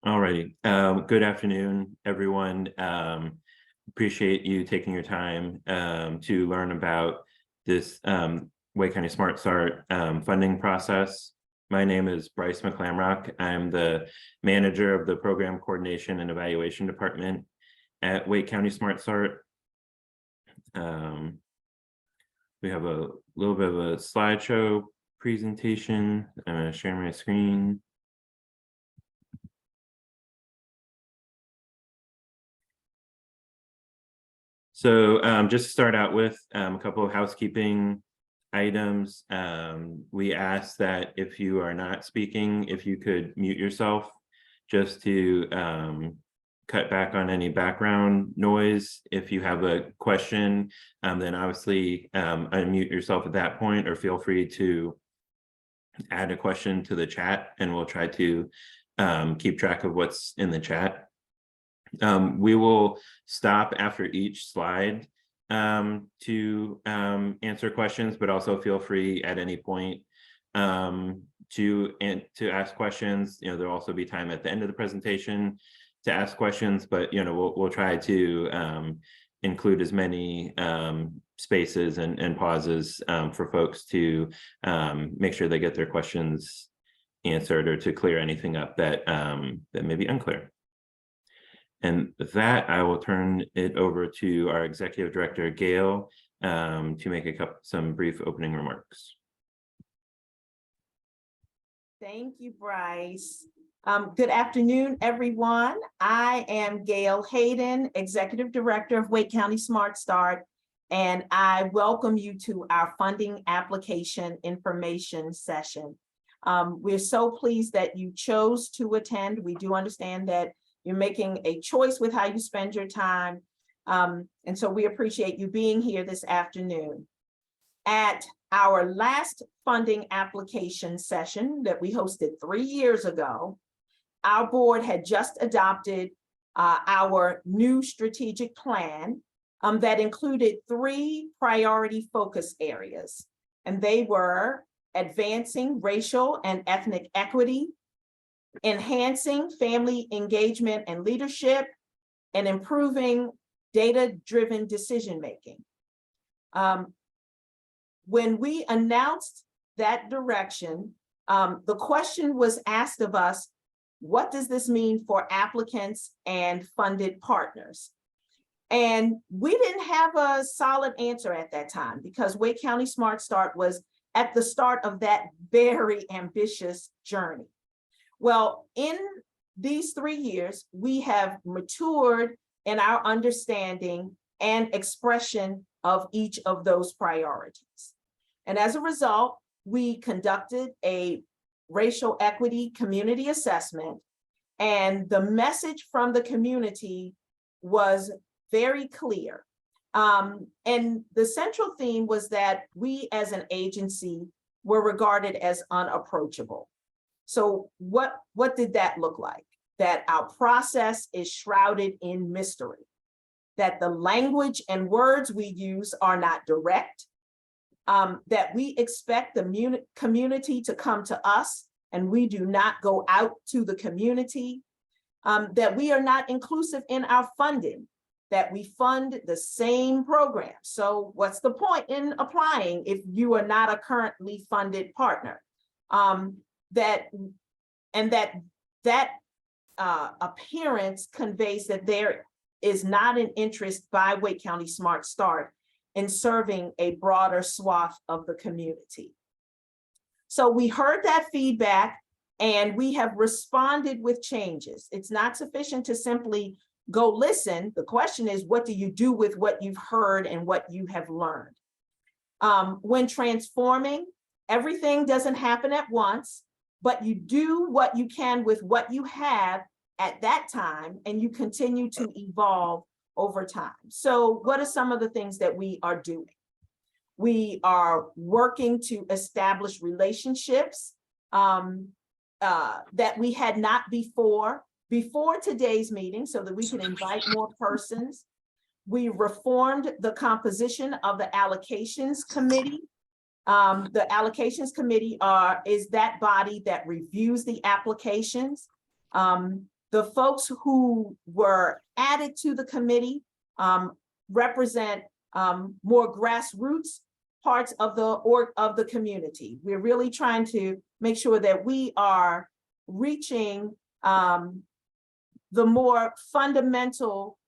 All righty. Good afternoon, everyone. Appreciate you taking your time to learn about this Wake County Smart Start funding process. My name is Bryce McClamrock. I'm the manager of the Program Coordination and Evaluation Department at Wake County Smart Start. We have a little bit of a slideshow presentation. I'm going to share my screen. So just to start out with a couple of housekeeping items. We ask that if you are not speaking, if you could mute yourself just to cut back on any background noise. If you have a question, then obviously unmute yourself at that point, or feel free to add a question to the chat and we'll try to keep track of what's in the chat. We will stop after each slide to answer questions, but also feel free at any point to ask questions. There'll also be time at the end of the presentation to ask questions, but we'll try to include as many spaces and pauses for folks to make sure they get their questions answered, or to clear anything up that that may be unclear. And with that, I will turn it over to our Executive Director, Gail, to make some brief opening remarks. Thank you, Bryce. Good afternoon, everyone. I am Gail Hayden, Executive Director of Wake County Smart Start, and I welcome you to our funding application information session. We're so pleased that you chose to attend. We do understand that you're making a choice with how you spend your time. And so we appreciate you being here this afternoon. At our last funding application session that we hosted 3 years ago, our board had just adopted our new strategic plan that included 3 priority focus areas. And they were advancing racial and ethnic equity, enhancing family engagement and leadership, and improving data-driven decision-making. When we announced that direction, the question was asked of us, what does this mean for applicants and funded partners? And we didn't have a solid answer at that time, because Wake County Smart Start was at the start of that very ambitious journey. Well, in these 3 years, we have matured in our understanding and expression of each of those priorities. And as a result, we conducted a racial equity community assessment, and the message from the community was very clear. And the central theme was that we as an agency were regarded as unapproachable. So what did that look like? That our process is shrouded in mystery, that the language and words we use are not direct, that we expect the community to come to us and we do not go out to the community, that we are not inclusive in our funding, that we fund the same program. So what's the point in applying if you are not a currently funded partner? That appearance conveys that there is not an interest by Wake County Smart Start in serving a broader swath of the community. So we heard that feedback and we have responded with changes. It's not sufficient to simply go listen. The question is, what do you do with what you've heard and what you have learned? When transforming, everything doesn't happen at once, but you do what you can with what you have at that time, and you continue to evolve over time. So what are some of the things that we are doing? We are working to establish relationships that we had not before today's meeting, so that we can invite more persons. We reformed the composition of the allocations committee. The allocations committee is that body that reviews the applications. The folks who were added to the committee represent more grassroots parts of the community. We're really trying to make sure that we are reaching the more fundamental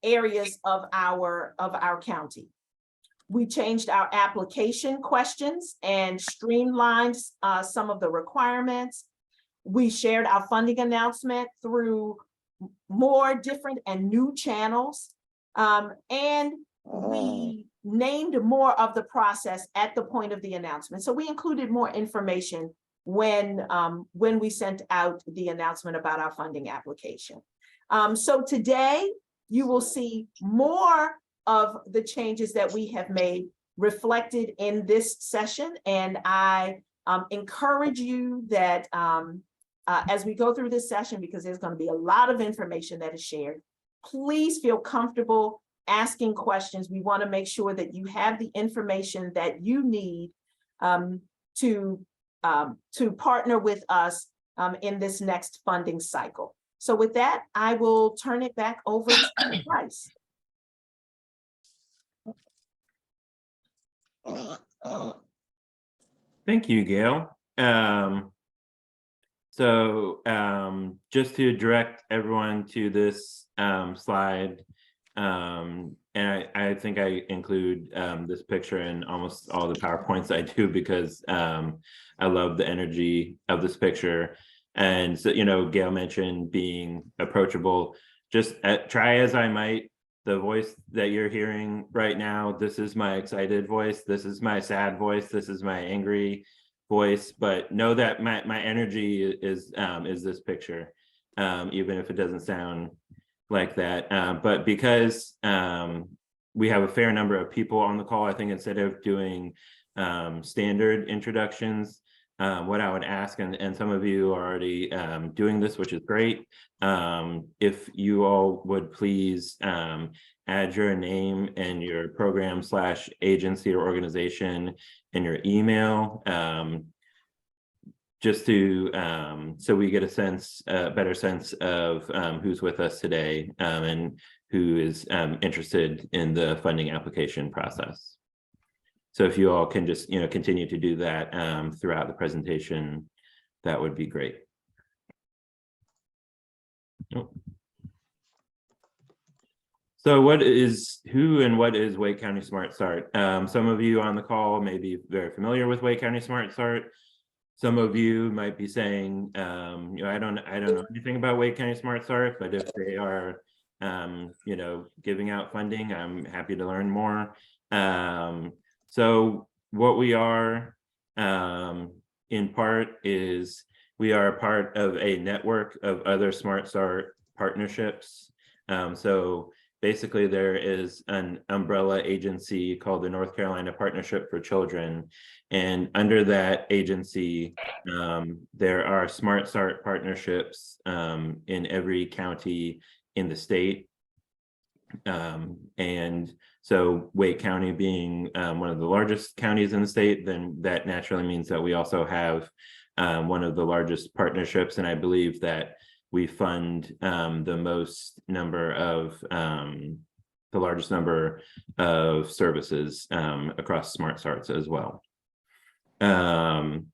areas of our county. We changed our application questions and streamlined some of the requirements. We shared our funding announcement through more different and new channels. And we named more of the process at the point of the announcement. So we included more information when we sent out the announcement about our funding application. So today you will see more of the changes that we have made reflected in this session. And I encourage you that as we go through this session, because there's going to be a lot of information that is shared, please feel comfortable asking questions. We want to make sure that you have the information that you need to partner with us in this next funding cycle. So with that, I will turn it back over to Bryce. Thank you, Gail. Just to direct everyone to this slide, and I think I include this picture in almost all the PowerPoints I do because I love the energy of this picture. And so, you know, Gail mentioned being approachable. Just try as I might, the voice that you're hearing right now, this is my excited voice, this is my sad voice, this is my angry voice, but know that my energy is this picture, even if it doesn't sound like that. But because we have a fair number of people on the call, I think instead of doing standard introductions, what I would ask, and some of you are already doing this, which is great, if you all would please add your name and your program / agency or organization and your email, just to so we get a better sense of who's with us today and who is interested in the funding application process. So if you all can just, you know, continue to do that throughout the presentation, that would be great. Oh. So what is Wake County Smart Start? Some of you on the call may be very familiar with Wake County Smart Start. Some of you might be saying, you know, I don't know anything about Wake County Smart Start, but if they are, you know, giving out funding, I'm happy to learn more. So what we are, in part, is we are part of a network of other Smart Start partnerships. So basically, there is an umbrella agency called the North Carolina Partnership for Children. And under that agency, there are Smart Start partnerships in every county in the state. And so Wake County being one of the largest counties in the state, then that naturally means that we also have one of the largest partnerships. And I believe that we fund the largest number of services across Smart Starts as well. And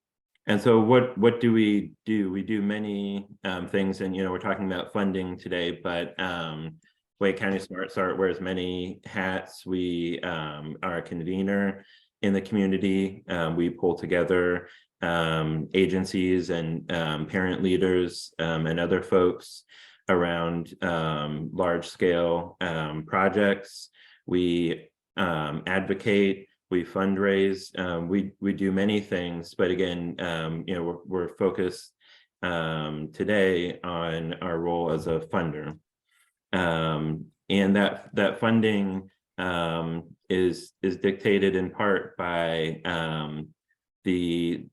so what do we do? We do many things, and, you know, we're talking about funding today, but Wake County Smart Start wears many hats. We are a convener in the community. We pull together agencies and parent leaders and other folks around large-scale projects. We advocate, we fundraise, we do many things, but again, you know, we're focused today on our role as a funder. And that funding is dictated in part by the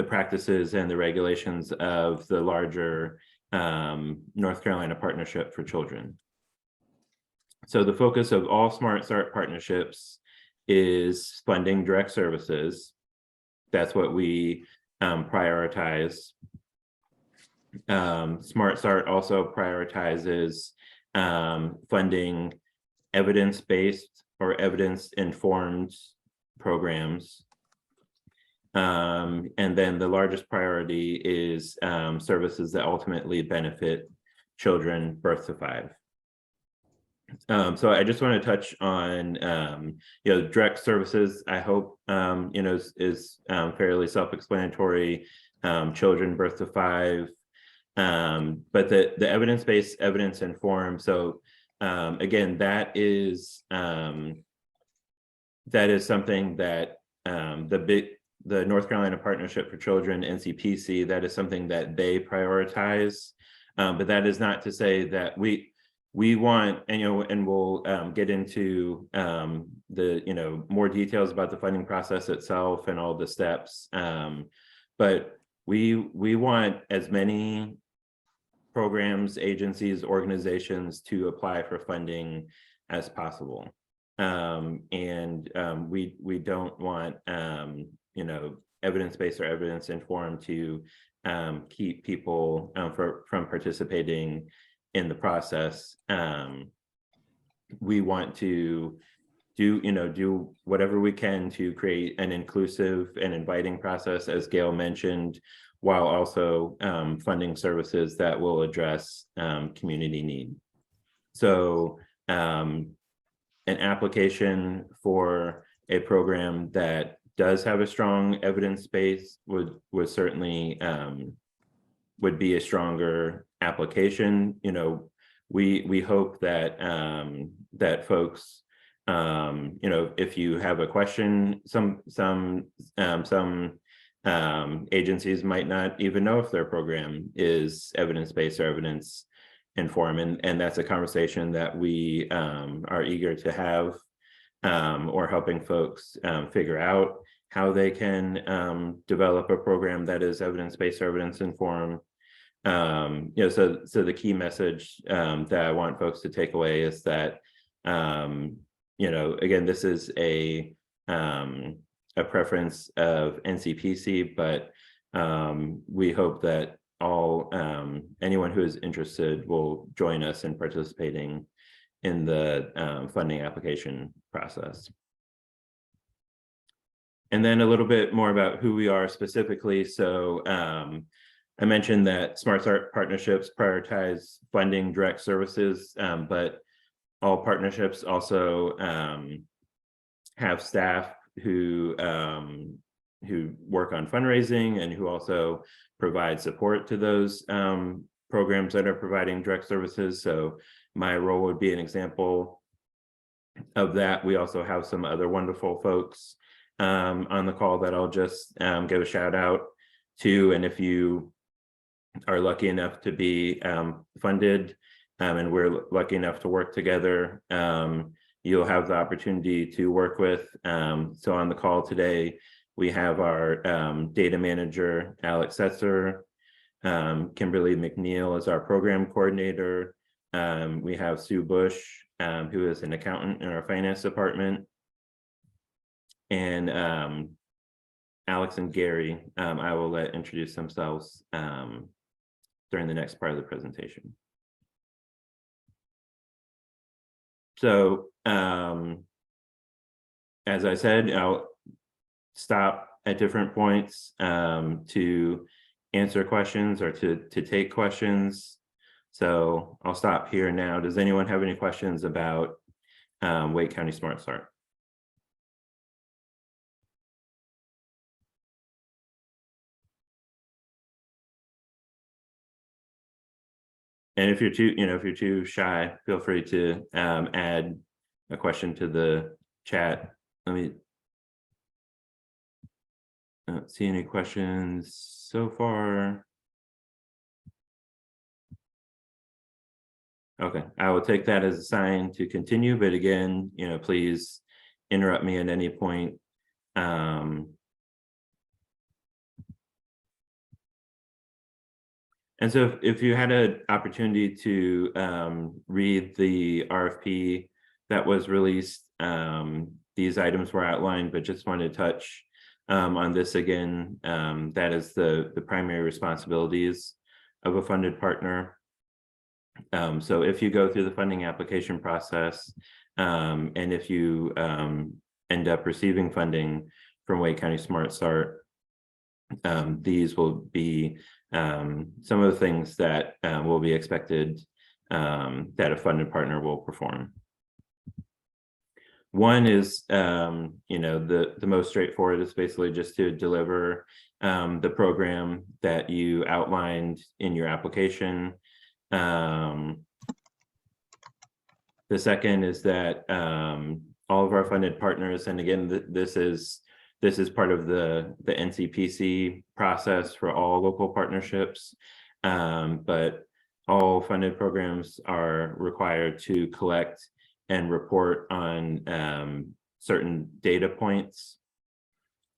practices and the regulations of the larger North Carolina Partnership for Children. So the focus of all Smart Start partnerships is funding direct services. That's what we prioritize. Smart Start also prioritizes funding evidence-based or evidence-informed programs. And then the largest priority is services that ultimately benefit children birth to 5. So I just want to touch on, direct services. I hope, is fairly self-explanatory. Children birth to 5, but the evidence-based, evidence-informed. So again, that is something that the North Carolina Partnership for Children, NCPC, that is something that they prioritize. But that is not to say that we want, and we'll get into the more details about the funding process itself and all the steps. But we want as many programs, agencies, organizations to apply for funding as possible. We don't want evidence-based or evidence-informed to keep people from participating in the process. We want to do whatever we can to create an inclusive and inviting process, as Gail mentioned, while also funding services that will address community need. So an application for a program that does have a strong evidence base would certainly would be a stronger application. We hope that that folks, if you have a question, some agencies might not even know if their program is evidence-based or evidence-informed, and that's a conversation that we are eager to have, or helping folks figure out how they can develop a program that is evidence-based or evidence-informed. So the key message that I want folks to take away is that again, this is a preference of NCPC, but we hope that anyone who is interested will join us in participating in the funding application process. And then a little bit more about who we are specifically. So I mentioned that Smart Start partnerships prioritize funding direct services, but all partnerships also have staff who work on fundraising and who also provide support to those programs that are providing direct services. So my role would be an example of that. We also have some other wonderful folks on the call that I'll just give a shout out to. And if you are lucky enough to be funded, and we're lucky enough to work together, you'll have the opportunity to work with. So on the call today, we have our data manager, Alex Setzer. Kimberly McNeil is our program coordinator. We have Sue Bush, who is an accountant in our finance department. And Alex and Gary, I will let introduce themselves during the next part of the presentation. So as I said, I'll stop at different points to answer questions or to take questions. So I'll stop here now. Does anyone have any questions about Wake County Smart Start? And if you're too shy, feel free to add a question to the chat. Let me not see any questions so far. Okay, I will take that as a sign to continue, but again, please interrupt me at any point. And so if you had an opportunity to read the RFP that was released, these items were outlined, but just wanted to touch on this again. That is the primary responsibilities of a funded partner. So if you go through the funding application process, and if you end up receiving funding from Wake County Smart Start, these will be some of the things that will be expected that a funded partner will perform. One is, the most straightforward is basically just to deliver the program that you outlined in your application. The second is that all of our funded partners, and again, this is part of the NCPC process for all local partnerships, but all funded programs are required to collect and report on certain data points.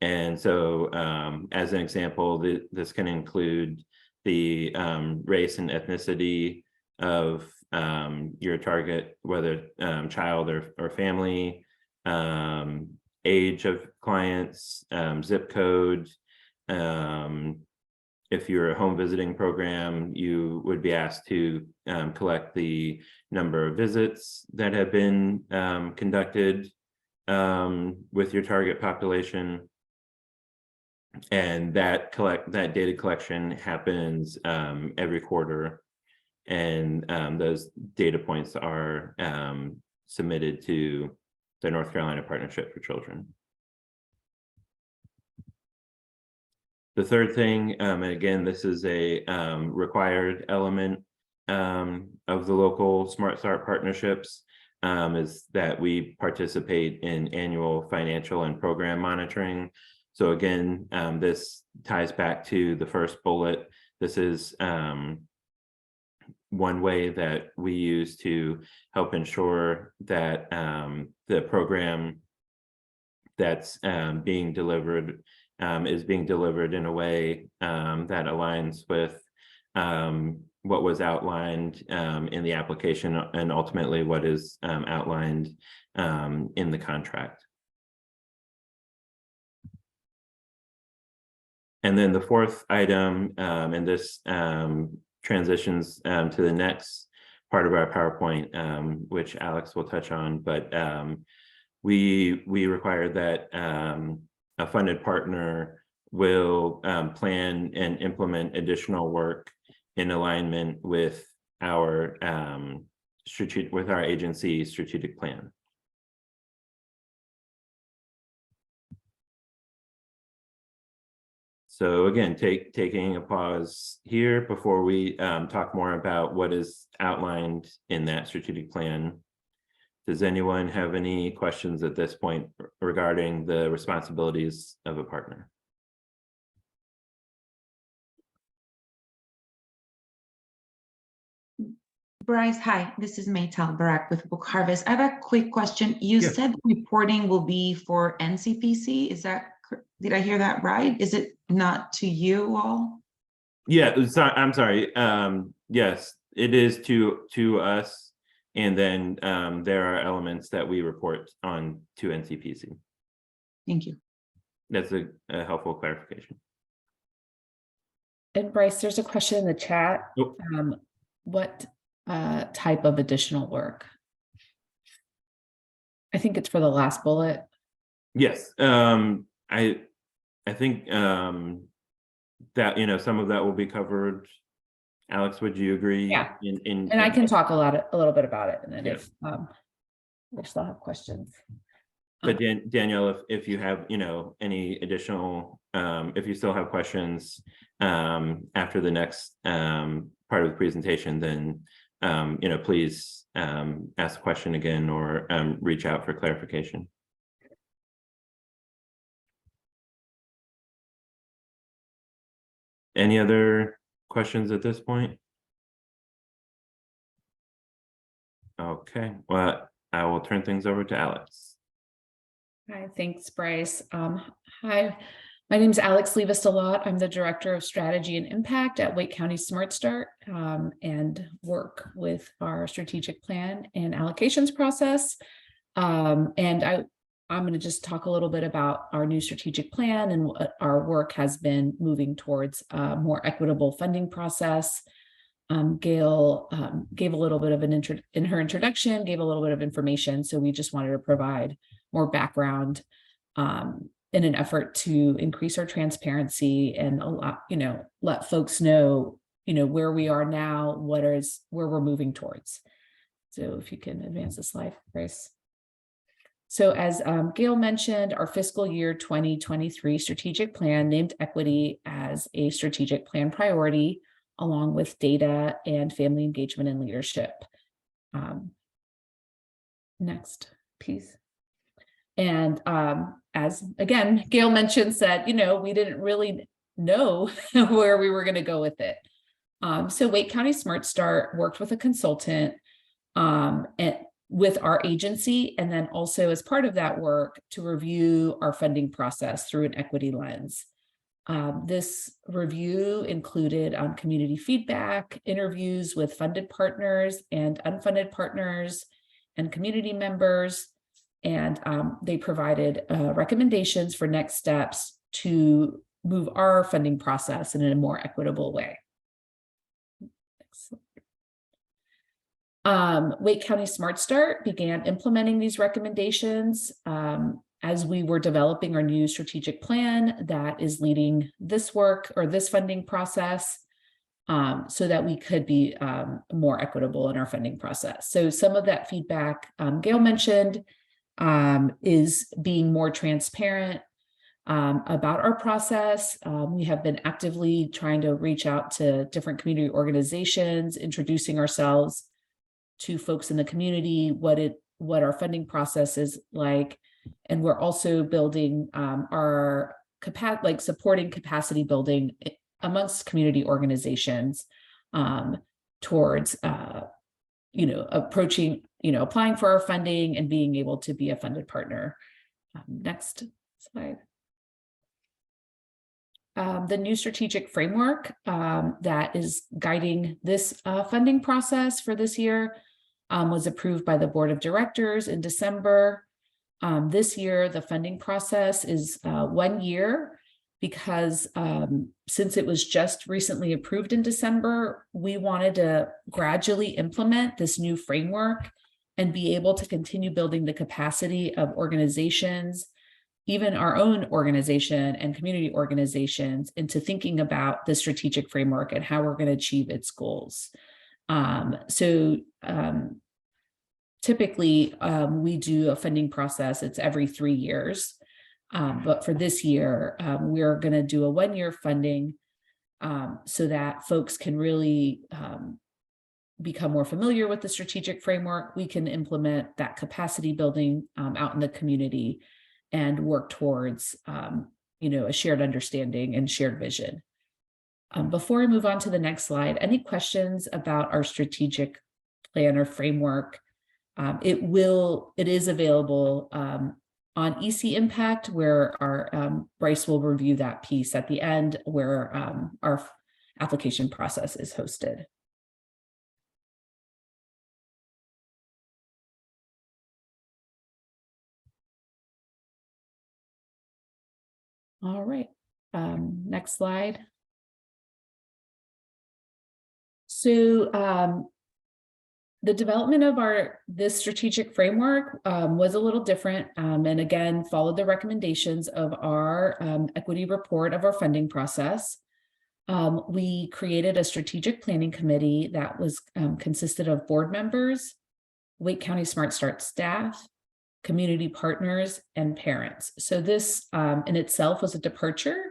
And so as an example, this can include the race and ethnicity of your target, whether child or family, age of clients, zip code. If you're a home visiting program, you would be asked to collect the number of visits that have been conducted with your target population. And that data collection happens every quarter, and those data points are submitted to the North Carolina Partnership for Children. The third thing, and again, this is a required element of the local Smart Start partnerships, is that we participate in annual financial and program monitoring. So again, this ties back to the first bullet. This is one way that we use to help ensure that the program that's being delivered is being delivered in a way that aligns with what was outlined in the application, and ultimately what is outlined in the contract. And then the fourth item, and this transitions to the next part of our PowerPoint, which Alex will touch on, but we require that a funded partner will plan and implement additional work in alignment with our agency strategic plan. So again, taking a pause here before we talk more about what is outlined in that strategic plan. Does anyone have any questions at this point regarding the responsibilities of a partner? Bryce, hi, this is Maytal Barak with Book Harvest. I have a quick question. You said reporting will be for NCPC. Is that, did I hear that right? Is it not to you all? Yeah, I'm sorry. Yes, it is to us. And then there are elements that we report on to NCPC. Thank you. That's a helpful clarification. And Bryce, there's a question in the chat. Oh. What type of additional work? I think it's for the last bullet. Yes. I think that some of that will be covered. Alex, would you agree? Yeah. And I can talk a little bit about it, and then if we still have questions. But Danielle, if you have any additional, if you still have questions after the next part of the presentation, then please ask a question again or reach out for clarification. Any other questions at this point? Okay, well, I will turn things over to Alex. Hi, thanks, Bryce. Hi, my name is Alex Levis-Delot. I'm the Director of Strategy and Impact at Wake County Smart Start, and work with our strategic plan and allocations process. And I'm going to just talk a little bit about our new strategic plan and what our work has been moving towards a more equitable funding process Gail gave a little bit of in her introduction, gave a little bit of information. So we just wanted to provide more background in an effort to increase our transparency and let folks know, where we are now, where we're moving towards. So if you can advance the slide, Grace. So as Gail mentioned, our fiscal year 2023 strategic plan named equity as a strategic plan priority, along with data and family engagement and leadership. Next piece. And as again, Gail mentioned, said, we didn't really know where we were going to go with it. So Wake County Smart Start worked with a consultant and with our agency, and then also as part of that work to review our funding process through an equity lens. This review included community feedback, interviews with funded partners and unfunded partners and community members, and they provided recommendations for next steps to move our funding process in a more equitable way. Wake County Smart Start began implementing these recommendations as we were developing our new strategic plan that is leading this work or this funding process so that we could be more equitable in our funding process. So some of that feedback Gail mentioned is being more transparent about our process. We have been actively trying to reach out to different community organizations, introducing ourselves to folks in the community, what our funding process is like. And we're also building our supporting capacity building amongst community organizations towards approaching, applying for our funding and being able to be a funded partner. Next slide. The new strategic framework that is guiding this funding process for this year was approved by the Board of Directors in December. This year, the funding process is 1 year because since it was just recently approved in December, we wanted to gradually implement this new framework and be able to continue building the capacity of organizations, even our own organization and community organizations, into thinking about the strategic framework and how we're going to achieve its goals. Typically, we do a funding process, it's every 3 years. But for this year, we're going to do a 1-year funding so that folks can really become more familiar with the strategic framework. We can implement that capacity building out in the community and work towards, a shared understanding and shared vision. Before I move on to the next slide, any questions about our strategic plan or framework? It is available on EC Impact, where our Bryce will review that piece at the end, where our application process is hosted. All right, next slide. So the development of this strategic framework was a little different, and again, followed the recommendations of our equity report of our funding process. We created a strategic planning committee that was consisted of board members, Wake County Smart Start staff, community partners, and parents. So this in itself was a departure.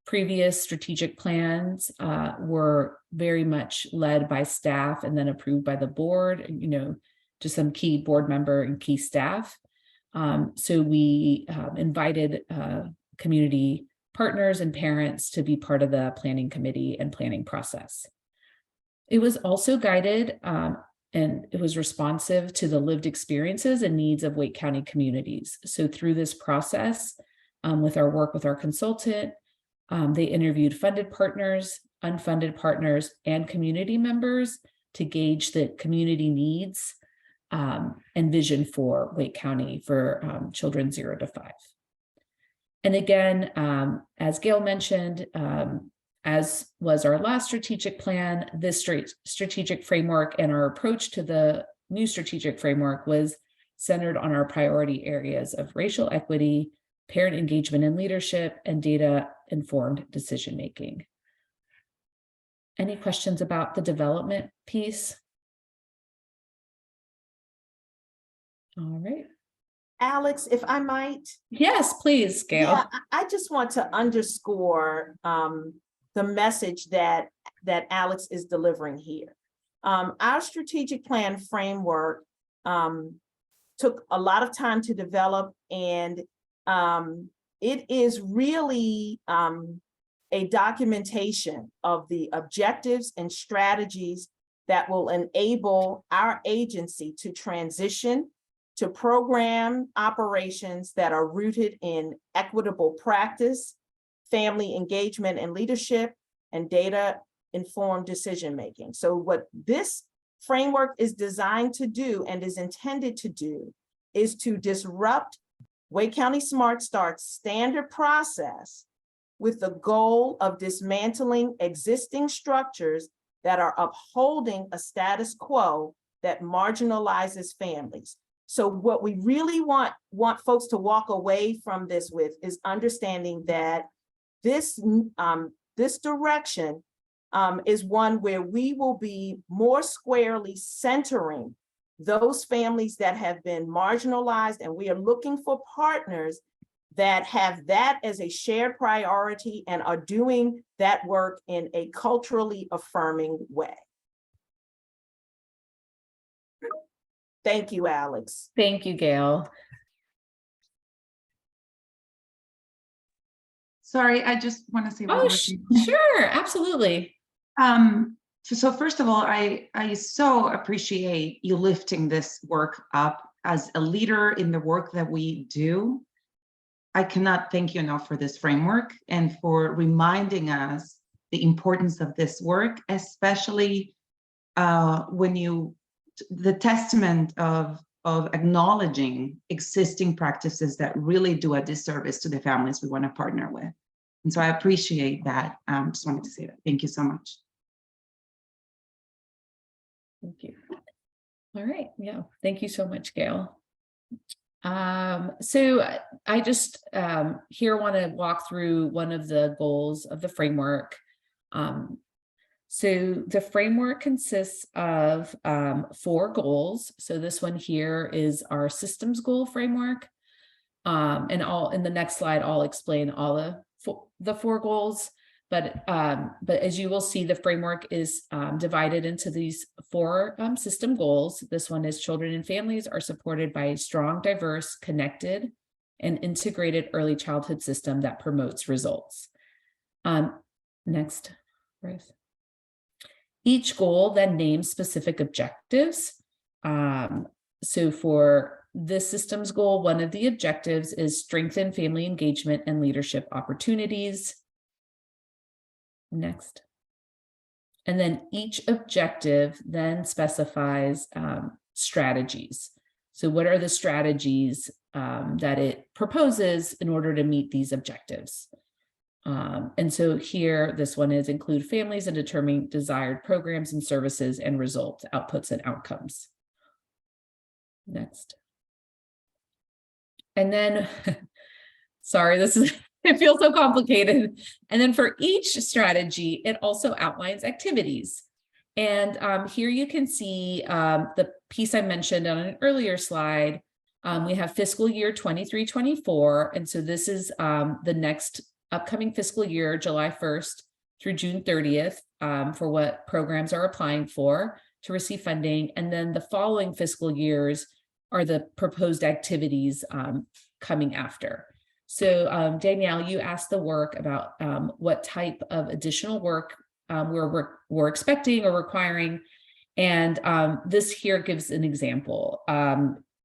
Previous strategic plans were very much led by staff and then approved by the board, just some key board member and key staff. So we invited community partners and parents to be part of the planning committee and planning process. It was also guided and it was responsive to the lived experiences and needs of Wake County communities. So through this process, with our work with our consultant, they interviewed funded partners, unfunded partners, and community members to gauge the community needs and vision for Wake County for children 0 to 5. And again, as Gail mentioned, As was our last strategic plan, this strategic framework and our approach to the new strategic framework was centered on our priority areas of racial equity, parent engagement and leadership, and data-informed decision-making. Any questions about the development piece? All right. Alex, if I might. Yes, please, Gail. Yeah, I just want to underscore the message that Alex is delivering here. Our strategic plan framework took a lot of time to develop, and it is really a documentation of the objectives and strategies that will enable our agency to transition to program operations that are rooted in equitable practice, family engagement and leadership, and data-informed decision-making. So what this framework is designed to do and is intended to do is to disrupt Wake County Smart Start's standard process with the goal of dismantling existing structures that are upholding a status quo that marginalizes families. So what we really want folks to walk away from this with is understanding that this direction is one where we will be more squarely centering those families that have been marginalized, and we are looking for partners that have that as a shared priority and are doing that work in a culturally affirming way. Thank you, Alex. Thank you, Gail. Sorry, I just want to say one Oh, more thing. sure, absolutely. So first of all, I so appreciate you lifting this work up as a leader in the work that we do. I cannot thank you enough for this framework and for reminding us the importance of this work, especially the testament of acknowledging existing practices that really do a disservice to the families we want to partner with. And so I appreciate that. Just wanted to say that. Thank you so much. Thank you. All right. Yeah. Thank you so much, Gail. So I just here want to walk through one of the goals of the framework. So the framework consists of 4 goals. So this one here is our systems goal framework. And in the next slide, I'll explain all the 4 goals. But as you will see, the framework is divided into these 4 system goals. This one is children and families are supported by a strong, diverse, connected, and integrated early childhood system that promotes results. Next, Bryce. Each goal then names specific objectives. So for this systems goal, one of the objectives is strengthen family engagement and leadership opportunities. Next. And then each objective then specifies strategies. So what are the strategies that it proposes in order to meet these objectives? And so here, this one is include families and determine desired programs and services and results, outputs and outcomes. Next. And then, sorry, it feels so complicated. And then for each strategy, it also outlines activities. And here you can see the piece I mentioned on an earlier slide. We have fiscal year 23-24. And so this is the next upcoming fiscal year, July 1st through June 30th, for what programs are applying for to receive funding. And then the following fiscal years are the proposed activities coming after. So Danielle, you asked the work about what type of additional work we're expecting or requiring. And this here gives an example.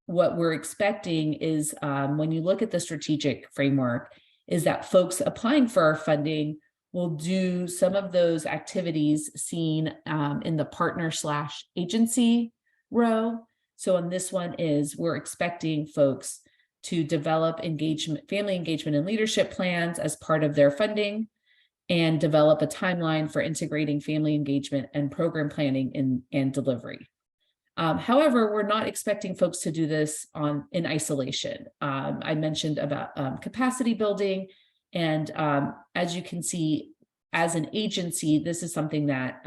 What we're expecting is when you look at the strategic framework, is that folks applying for our funding will do some of those activities seen in the partner/agency row. So on this one we're expecting folks to develop family engagement and leadership plans as part of their funding. and develop a timeline for integrating family engagement and program planning and delivery. However, we're not expecting folks to do this in isolation. I mentioned about capacity building, and as you can see, as an agency, this is something that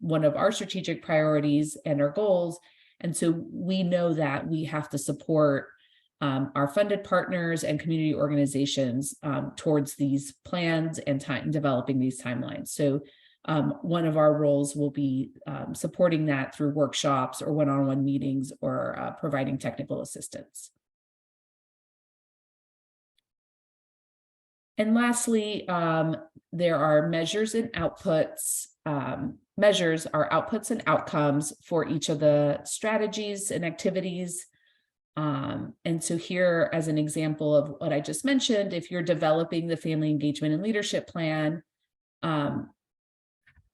one of our strategic priorities and our goals. And so we know that we have to support our funded partners and community organizations towards these plans and developing these timelines. So one of our roles will be supporting that through workshops or one-on-one meetings or providing technical assistance. And lastly, there are measures and outputs. Measures are outputs and outcomes for each of the strategies and activities. And so here, as an example of what I just mentioned, if you're developing the family engagement and leadership plan,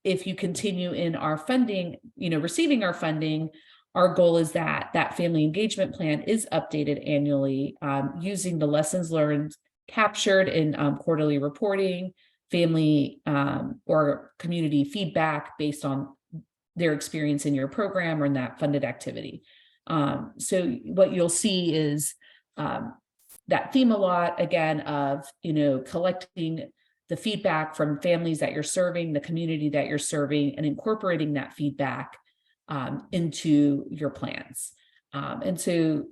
if you continue in our funding, receiving our funding, our goal is that that family engagement plan is updated annually using the lessons learned captured in quarterly reporting, family or community feedback based on their experience in your program or in that funded activity. So what you'll see is that theme a lot, again, of, collecting the feedback from families that you're serving, the community that you're serving, and incorporating that feedback into your plans. And so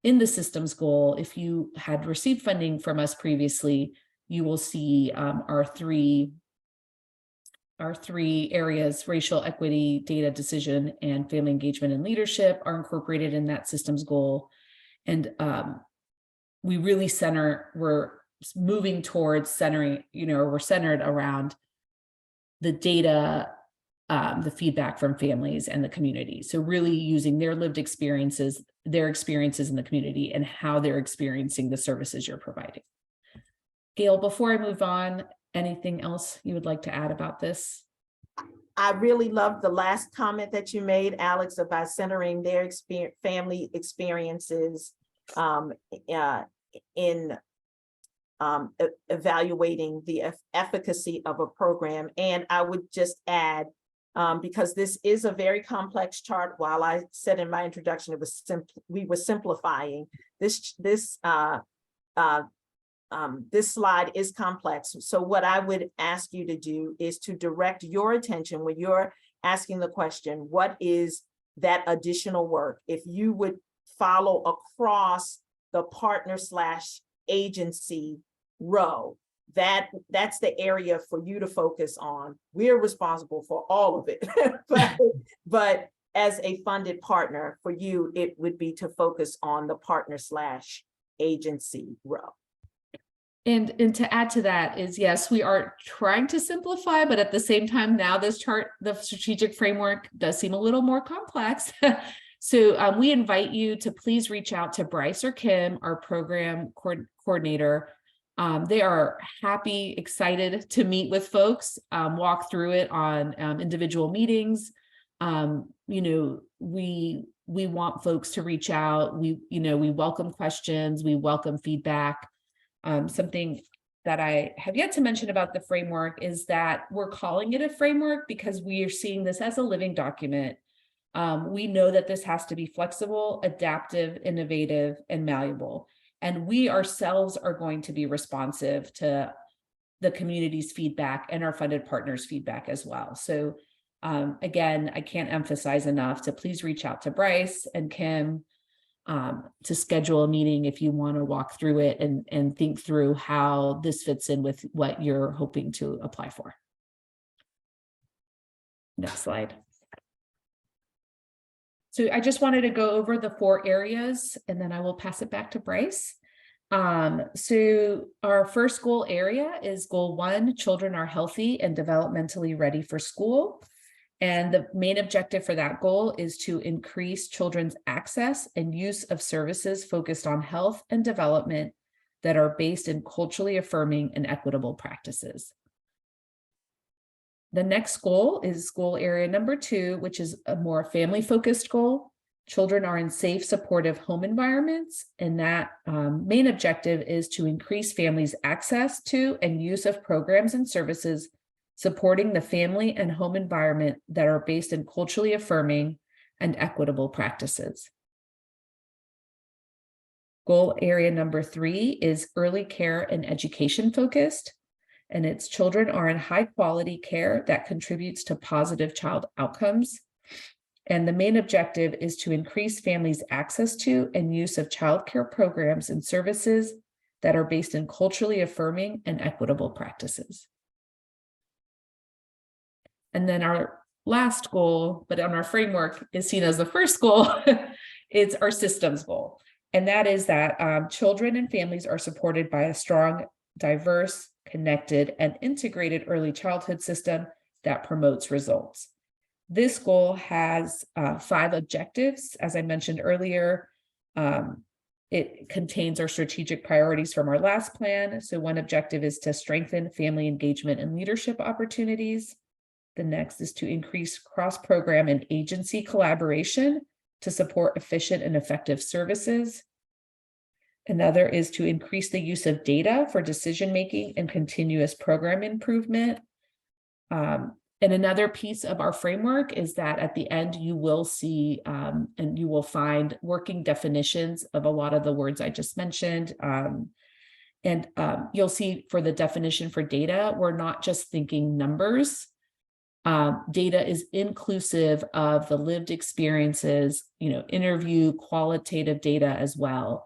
in the systems goal, if you had received funding from us previously, you will see our three areas: racial equity, data decision, and family engagement and leadership are incorporated in that systems goal. And we really we're moving towards centering, we're centered around the data, the feedback from families and the community. So really using their lived experiences, their experiences in the community, and how they're experiencing the services you're providing. Gail, before I move on, anything else you would like to add about this? I really loved the last comment that you made, Alex, about centering their family experiences in evaluating the efficacy of a program. And I would just add, because this is a very complex chart, while I said in my introduction it was we were simplifying, this slide is complex. So what I would ask you to do is to direct your attention when you're asking the question, what is that additional work? If you would follow across the partner/agency row, that's the area for you to focus on. We're responsible for all of it, but as a funded partner for you, it would be to focus on the partner/agency row. And to add to that is, yes, we are trying to simplify, but at the same time, now this chart, the strategic framework, does seem a little more complex. So we invite you to please reach out to Bryce or Kim, our program coordinator. They are happy, excited to meet with folks, walk through it on individual meetings. We want folks to reach out. We welcome questions. We welcome feedback. Something that I have yet to mention about the framework is that we're calling it a framework because we are seeing this as a living document. We know that this has to be flexible, adaptive, innovative, and malleable. And we ourselves are going to be responsive to the community's feedback and our funded partners' feedback as well. So again, I can't emphasize enough to please reach out to Bryce and Kim to schedule a meeting if you want to walk through it and think through how this fits in with what you're hoping to apply for. Next slide. So I just wanted to go over the 4 areas and then I will pass it back to Bryce. So our first goal area is goal 1, children are healthy and developmentally ready for school. And the main objective for that goal is to increase children's access and use of services focused on health and development that are based in culturally affirming and equitable practices. The next goal is goal area number 2, which is a more family-focused goal. children are in safe, supportive home environments, and that main objective is to increase families' access to and use of programs and services supporting the family and home environment that are based in culturally affirming and equitable practices. Goal area number 3 is early care and education focused, and its children are in high quality care that contributes to positive child outcomes. And the main objective is to increase families' access to and use of childcare programs and services that are based in culturally affirming and equitable practices. And then our last goal, but on our framework is seen as the first goal, is our systems goal. And that is that children and families are supported by a strong, diverse, connected, and integrated early childhood system that promotes results. This goal has 5 objectives. As I mentioned earlier, it contains our strategic priorities from our last plan. So one objective is to strengthen family engagement and leadership opportunities. The next is to increase cross-program and agency collaboration to support efficient and effective services. Another is to increase the use of data for decision-making and continuous program improvement. And another piece of our framework is that at the end, you will see and you will find working definitions of a lot of the words I just mentioned. And you'll see for the definition for data, we're not just thinking numbers. Data is inclusive of the lived experiences, interview qualitative data as well.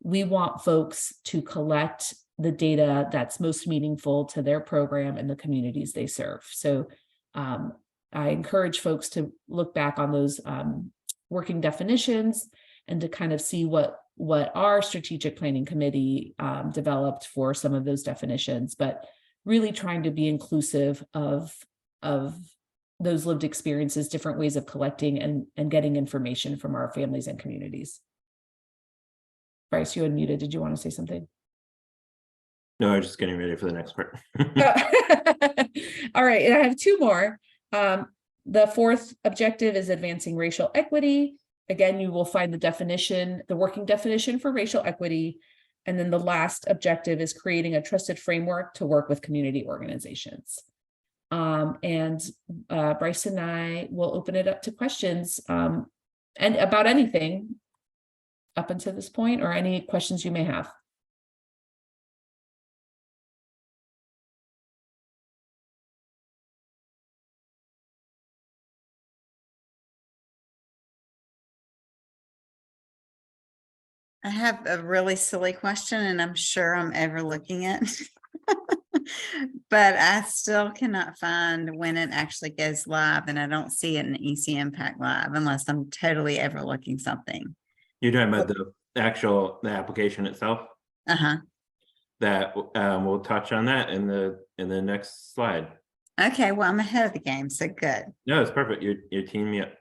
We want folks to collect the data that's most meaningful to their program and the communities they serve. So I encourage folks to look back on those working definitions and to kind of see what our strategic planning committee developed for some of those definitions, but really trying to be inclusive of those lived experiences, different ways of collecting and getting information from our families and communities. Bryce, you unmuted. Did you want to say something? No, I was just getting ready for the next part. All right, and I have 2 more. The 4th objective is advancing racial equity. Again, you will find the definition, the working definition for racial equity. And then the last objective is creating a trusted framework to work with community organizations. And Bryce and I will open it up to questions and about anything up until this point, or any questions you may have. I have a really silly question, and I'm sure I'm overlooking it. But I still cannot find when it actually goes live, and I don't see it in EC Impact Live unless I'm totally overlooking something. You're talking about the application itself? Uh-huh. That we'll touch on that in the next slide. Okay, well, I'm ahead of the game, so good. No, it's perfect. You're teaming me up.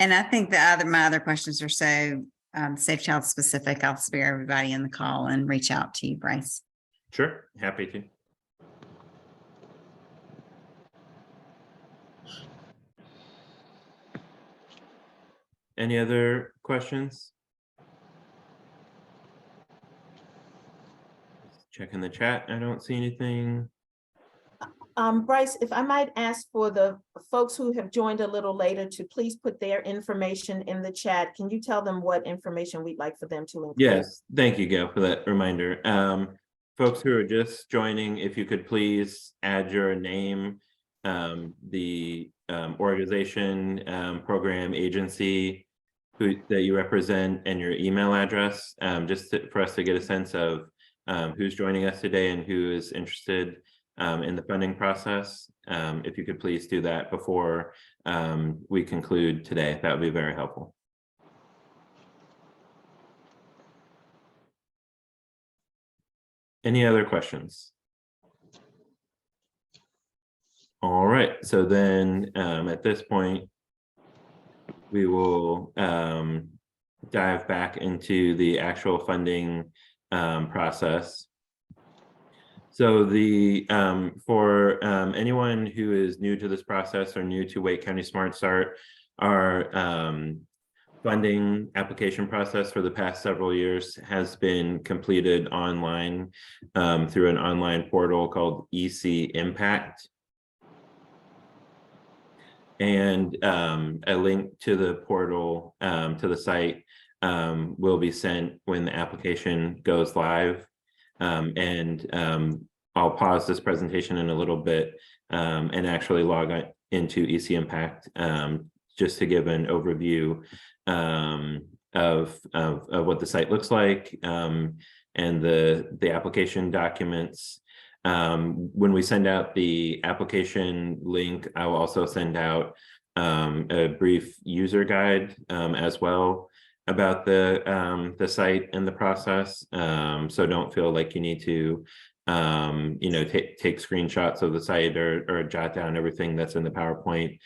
And I think my other questions are so Safe Child specific. I'll spare everybody in the call and reach out to you, Bryce. Sure, happy to. Any other questions? Checking the chat. I don't see anything. Bryce, if I might ask for the folks who have joined a little later to please put their information in the chat. Can you tell them what information we'd like for them to include? Yes, thank you, Gail, for that reminder. Folks who are just joining, if you could please add your name, the organization, program, agency that you represent, and your email address, for us to get a sense of who's joining us today and who is interested in the funding process. If you could please do that before we conclude today, that would be very helpful. Any other questions? All right, so then at this point, we will dive back into the actual funding process. So for anyone who is new to this process or new to Wake County Smart Start, Our funding application process for the past several years has been completed online through an online portal called EC Impact. And a link to the portal, to the site, will be sent when the application goes live. I'll pause this presentation in a little bit and actually log into EC Impact just to give an overview of what the site looks like and the application documents. When we send out the application link, I will also send out a brief user guide as well about the site and the process. So don't feel like you need to take screenshots of the site or jot down everything that's in the PowerPoint.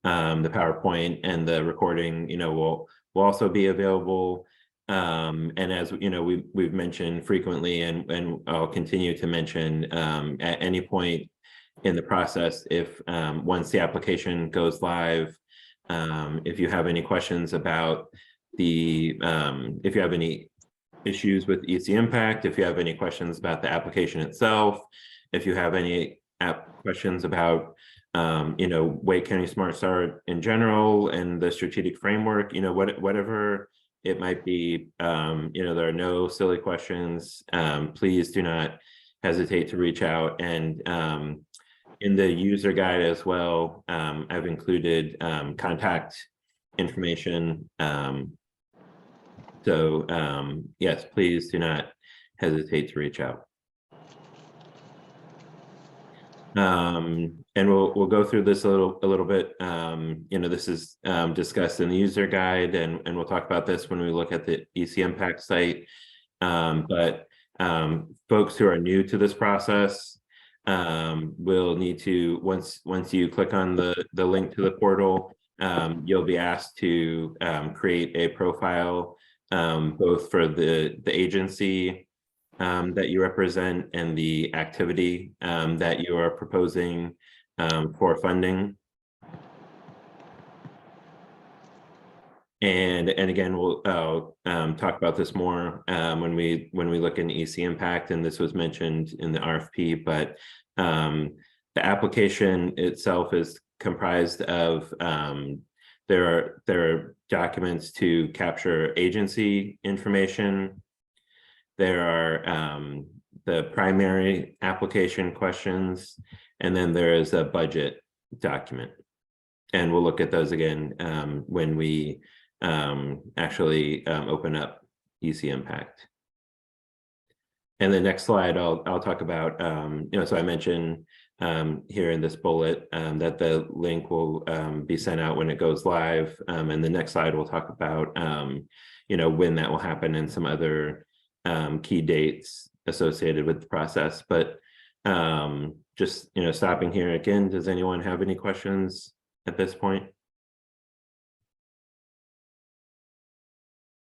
The PowerPoint and the recording, will also be available. And as we've mentioned frequently, and I'll continue to mention at any point in the process, if once the application goes live, if you have any questions about if you have any issues with EC Impact, if you have any questions about the application itself, if you have any questions about Wake County Smart Start in general and the strategic framework, whatever it might be, there are no silly questions. Please do not hesitate to reach out. And in the user guide as well, I've included contact information. Yes, please do not hesitate to reach out. And we'll go through this a little bit. This is discussed in the user guide, and we'll talk about this when we look at the EC Impact site. But folks who are new to this process will need to, once you click on the link to the portal, you'll be asked to create a profile both for the agency that you represent and the activity that you are proposing for funding. And again, we'll talk about this more when we look in EC Impact, and this was mentioned in the RFP, but the application itself is comprised of there are documents to capture agency information. There are the primary application questions, and then there is a budget document. And we'll look at those again when we actually open up EC Impact. And the next slide, I'll talk about, so I mentioned here in this bullet that the link will be sent out when it goes live. And the next slide, we'll talk about, when that will happen and some other key dates associated with the process. But just, stopping here again, does anyone have any questions at this point?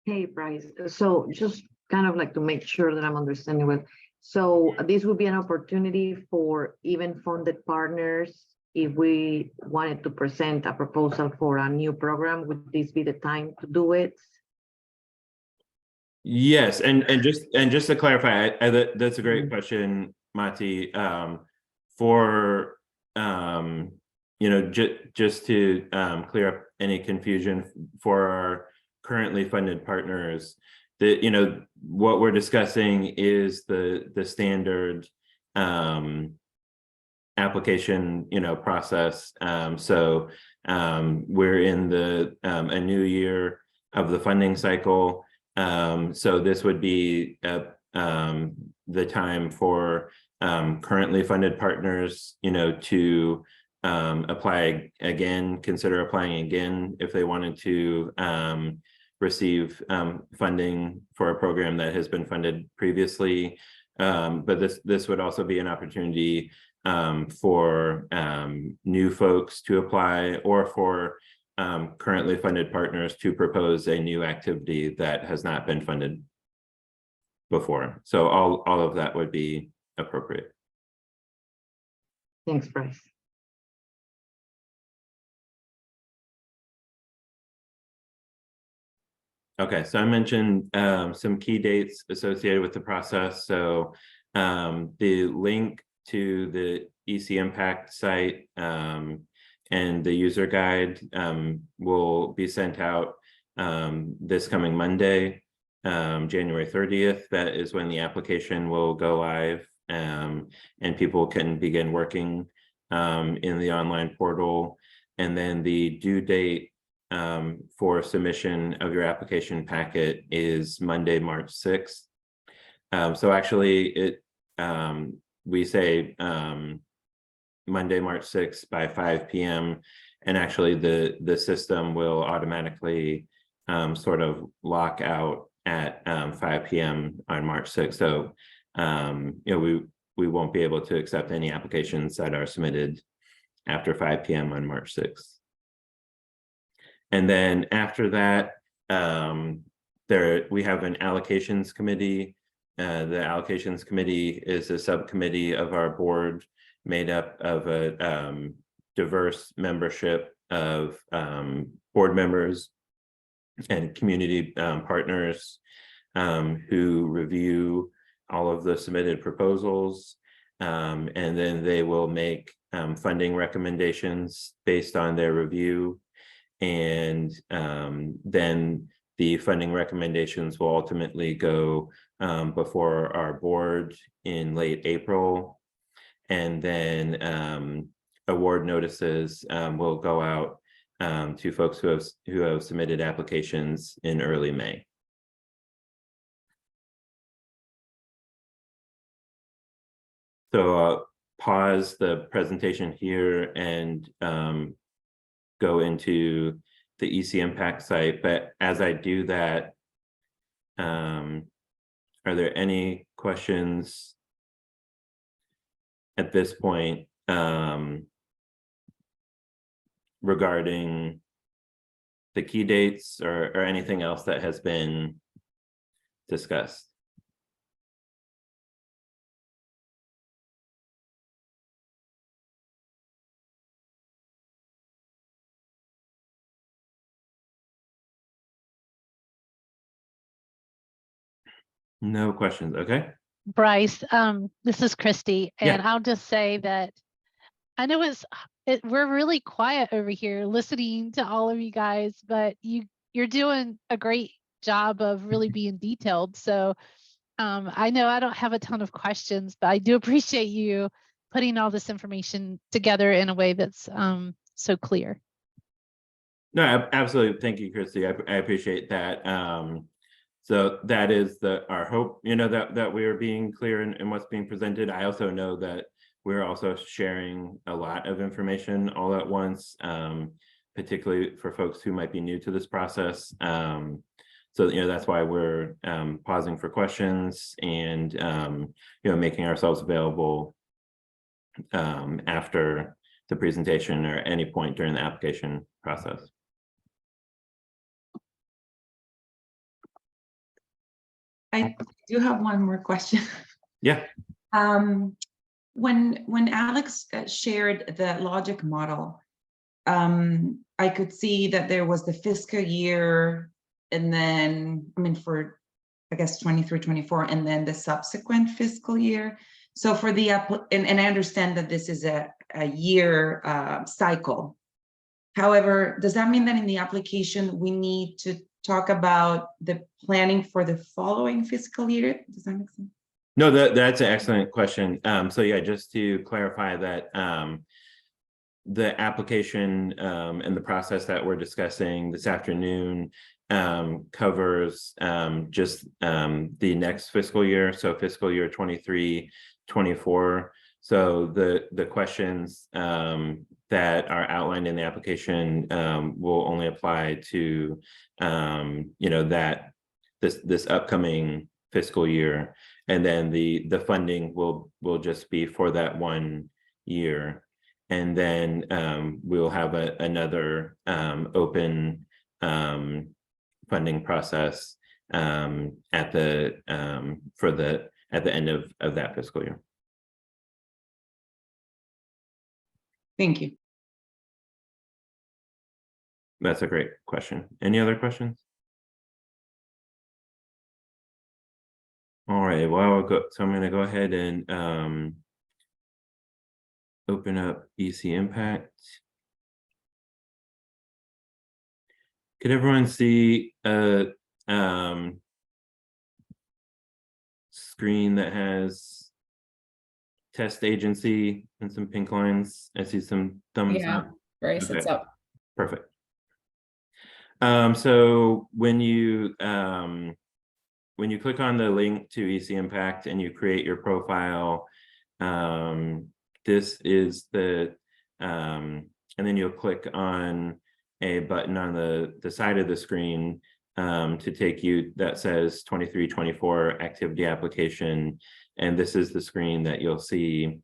Hey, Bryce. So just kind of like to make sure that I'm understanding well. So this would be an opportunity for even funded partners. If we wanted to present a proposal for a new program, would this be the time to do it? Yes, and just to clarify, that's a great question, Mati. For just to clear up any confusion for our currently funded partners, that what we're discussing is the standard application process. So we're in a new year of the funding cycle. So this would be the time for currently funded partners, to apply again, consider applying again if they wanted to receive funding for a program that has been funded previously. But this would also be an opportunity for new folks to apply, or for currently funded partners to propose a new activity that has not been funded before. So all of that would be appropriate. Thanks, Bryce. Okay, so I mentioned some key dates associated with the process. So the link to the EC Impact site and the user guide will be sent out this coming Monday, January 30th. That is when the application will go live and people can begin working in the online portal. And then the due date for submission of your application packet is Monday, March 6th. So actually we say Monday, March 6th by 5 p.m. And actually the system will automatically sort of lock out at 5 p.m. on March 6th. So we won't be able to accept any applications that are submitted after 5 p.m. on March 6th. And then after that, we have an allocations committee. The allocations committee is a subcommittee of our board made up of a diverse membership of board members and community partners who review all of the submitted proposals. And then they will make funding recommendations based on their review. And then the funding recommendations will ultimately go before our board in late April. And then award notices will go out to folks who have submitted applications in early May. So I'll pause the presentation here and go into the EC Impact site. But as I do that, are there any questions at this point regarding the key dates or anything else that has been discussed? No questions. Okay. Bryce, this is Christy, Yeah. and I'll just say that I know we're really quiet over here listening to all of you guys, but you're doing a great job of really being detailed. So I know I don't have a ton of questions, but I do appreciate you putting all this information together in a way that's so clear. No, absolutely. Thank you, Christy. I appreciate that. So that is our hope, that we are being clear in what's being presented. I also know that we're also sharing a lot of information all at once, particularly for folks who might be new to this process. So that's why we're pausing for questions and making ourselves available after the presentation or any point during the application process. I do have one more question. Yeah. When Alex shared the logic model, I could see that there was the fiscal year, and then, for, I guess, 23, 24, and then the subsequent fiscal year. So for the, and I understand that this is a year cycle. However, does that mean that in the application, we need to talk about the planning for the following fiscal year? Does that make sense? No, that's an excellent question. So yeah, just to clarify that the application and the process that we're discussing this afternoon covers just the next fiscal year, so fiscal year 23-24. So the questions that are outlined in the application will only apply to that this upcoming fiscal year, and then the funding will just be for that 1 year, and then we'll have another open funding process at the end of that fiscal year. Thank you. That's a great question. Any other questions? All right, well, so I'm gonna go ahead and open up EC Impact. Could everyone see a screen that has test agency and some pink lines? I see some thumbs Yeah, up. Bryce, it's Okay. up. Perfect. So when you click on the link to EC Impact and you create your profile, this is the and then you'll click on a button on the side of the screen to take you that says 23-24 activity application, and this is the screen that you'll see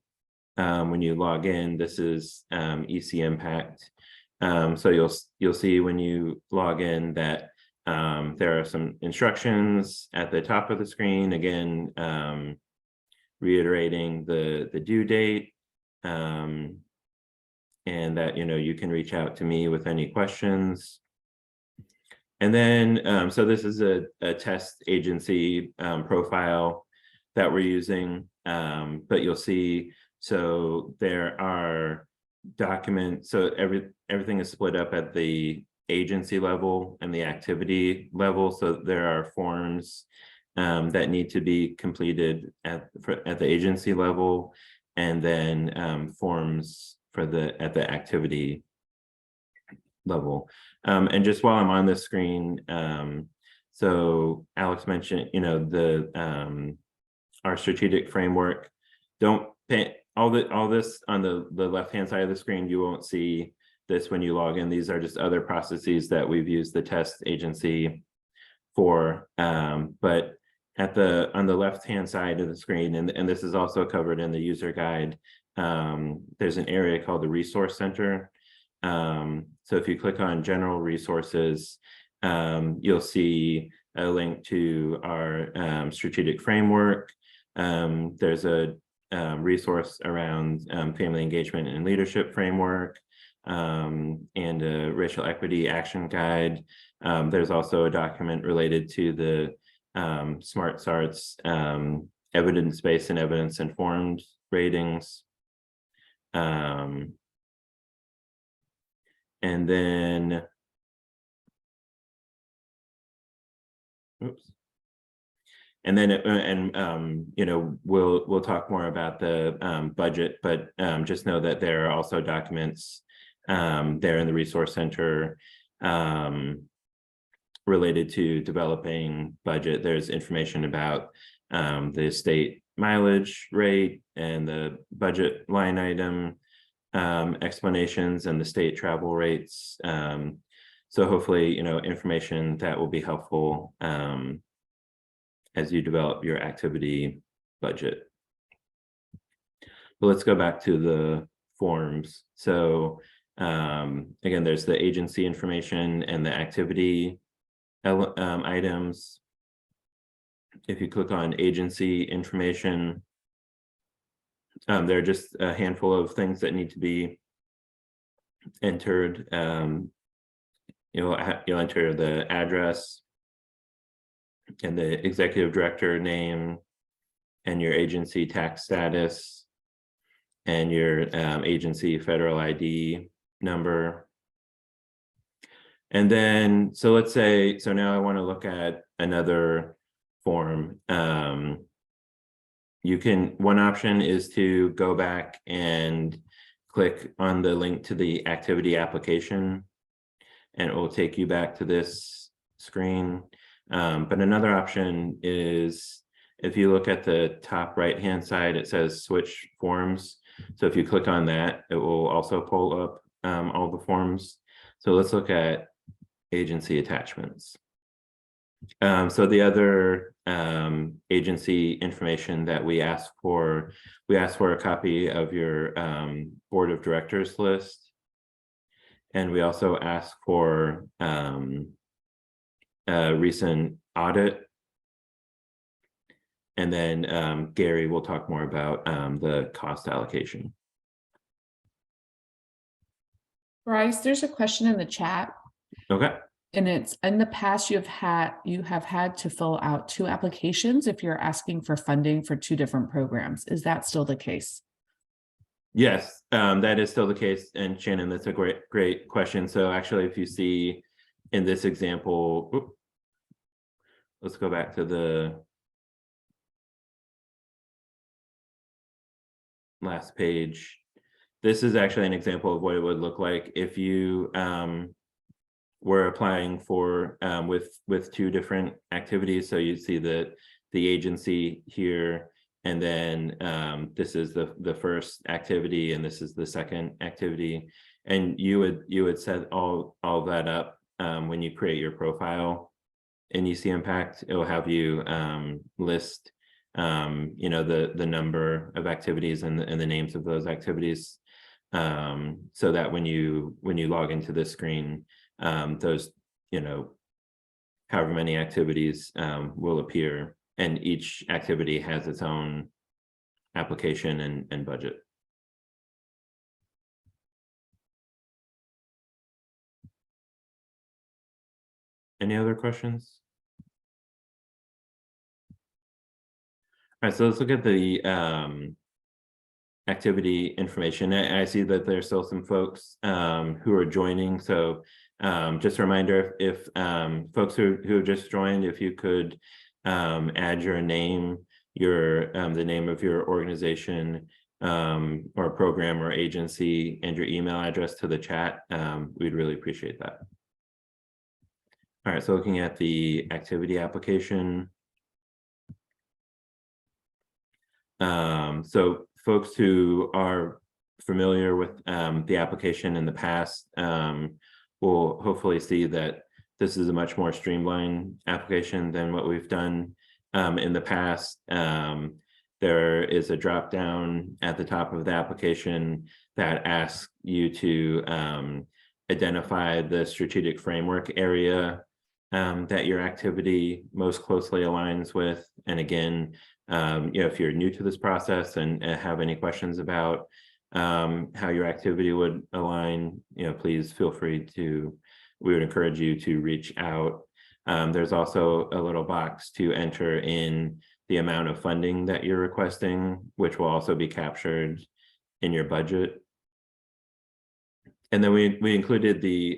when you log in. This is EC Impact. So you'll see when you log in that there are some instructions at the top of the screen, again reiterating the due date, and that you can reach out to me with any questions. And then so this is a test agency profile that we're using, but you'll see, so there are documents, so everything is split up at the agency level and the activity level. So there are forms that need to be completed at the agency level, and then forms at the activity level. And just while I'm on this screen, so Alex mentioned, our strategic framework. Don't pay all this on the left-hand side of the screen. You won't see this when you log in. These are just other processes that we've used the test agency for. But on the left-hand side of the screen, and this is also covered in the user guide, there's an area called the Resource Center. So if you click on General Resources, you'll see a link to our strategic framework. There's a resource around family engagement and leadership framework, and a racial equity action guide. There's also a document related to the Smart SARTs evidence-based and evidence-informed ratings. And then, oops. And then, we'll talk more about the budget, but just know that there are also documents there in the Resource Center related to developing budget. There's information about the state mileage rate and the budget line item explanations and the state travel rates. So hopefully, information that will be helpful as you develop your activity budget. But let's go back to the forms. So again, there's the agency information and the activity items. If you click on agency information, there are just a handful of things that need to be entered. You'll enter the address and the executive director name and your agency tax status and your agency federal ID number. And then, so let's say, so now I want to look at another form. One option is to go back and click on the link to the activity application, and it will take you back to this screen. But another option is, if you look at the top right-hand side, it says switch forms. So if you click on that, it will also pull up all the forms. So let's look at agency attachments. So the other agency information that we asked for a copy of your board of directors list. And we also asked for a recent audit. And then Gary will talk more about the cost allocation. Bryce, there's a question in the chat. Okay. And it's in the past, you have had to fill out 2 applications if you're asking for funding for 2 different programs. Is that still the case? Yes, that is still the case. And Shannon, that's a great question. So actually, if you see in this example, let's go back to the last page. This is actually an example of what it would look like if you were applying for with 2 different activities. So you see the agency here, and then this is the first activity, and this is the second activity. And you would set all that up when you create your profile in EC Impact. It will have you list you know, the number of activities and the names of those activities, so that when you log into this screen, those, you know, however many activities will appear, and each activity has its own application and budget. Any other questions? All right, so let's look at the activity information. I see that there's still some folks who are joining. So just a reminder, if folks who have just joined, if you could add your name, the name of your organization or program or agency, and your email address to the chat, we'd really appreciate that. All right, so looking at the activity application. So folks who are familiar with the application in the past will hopefully see that this is a much more streamlined application than what we've done in the past. There is a drop down at the top of the application that asks you to identify the strategic framework area that your activity most closely aligns with. And again, you know, if you're new to this process and have any questions about how your activity would align, you know, please feel free to, we would encourage you to reach out. There's also a little box to enter in the amount of funding that you're requesting, which will also be captured in your budget. And then we included the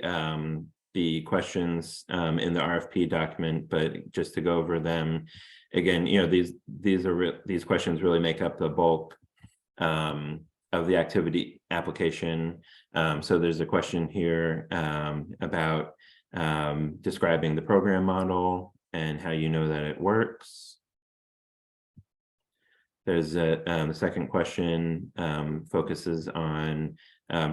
questions in the RFP document, but just to go over them again, you know, these questions really make up the bulk of the activity application. So there's a question here about describing the program model and how you know that it works. There's the second question focuses on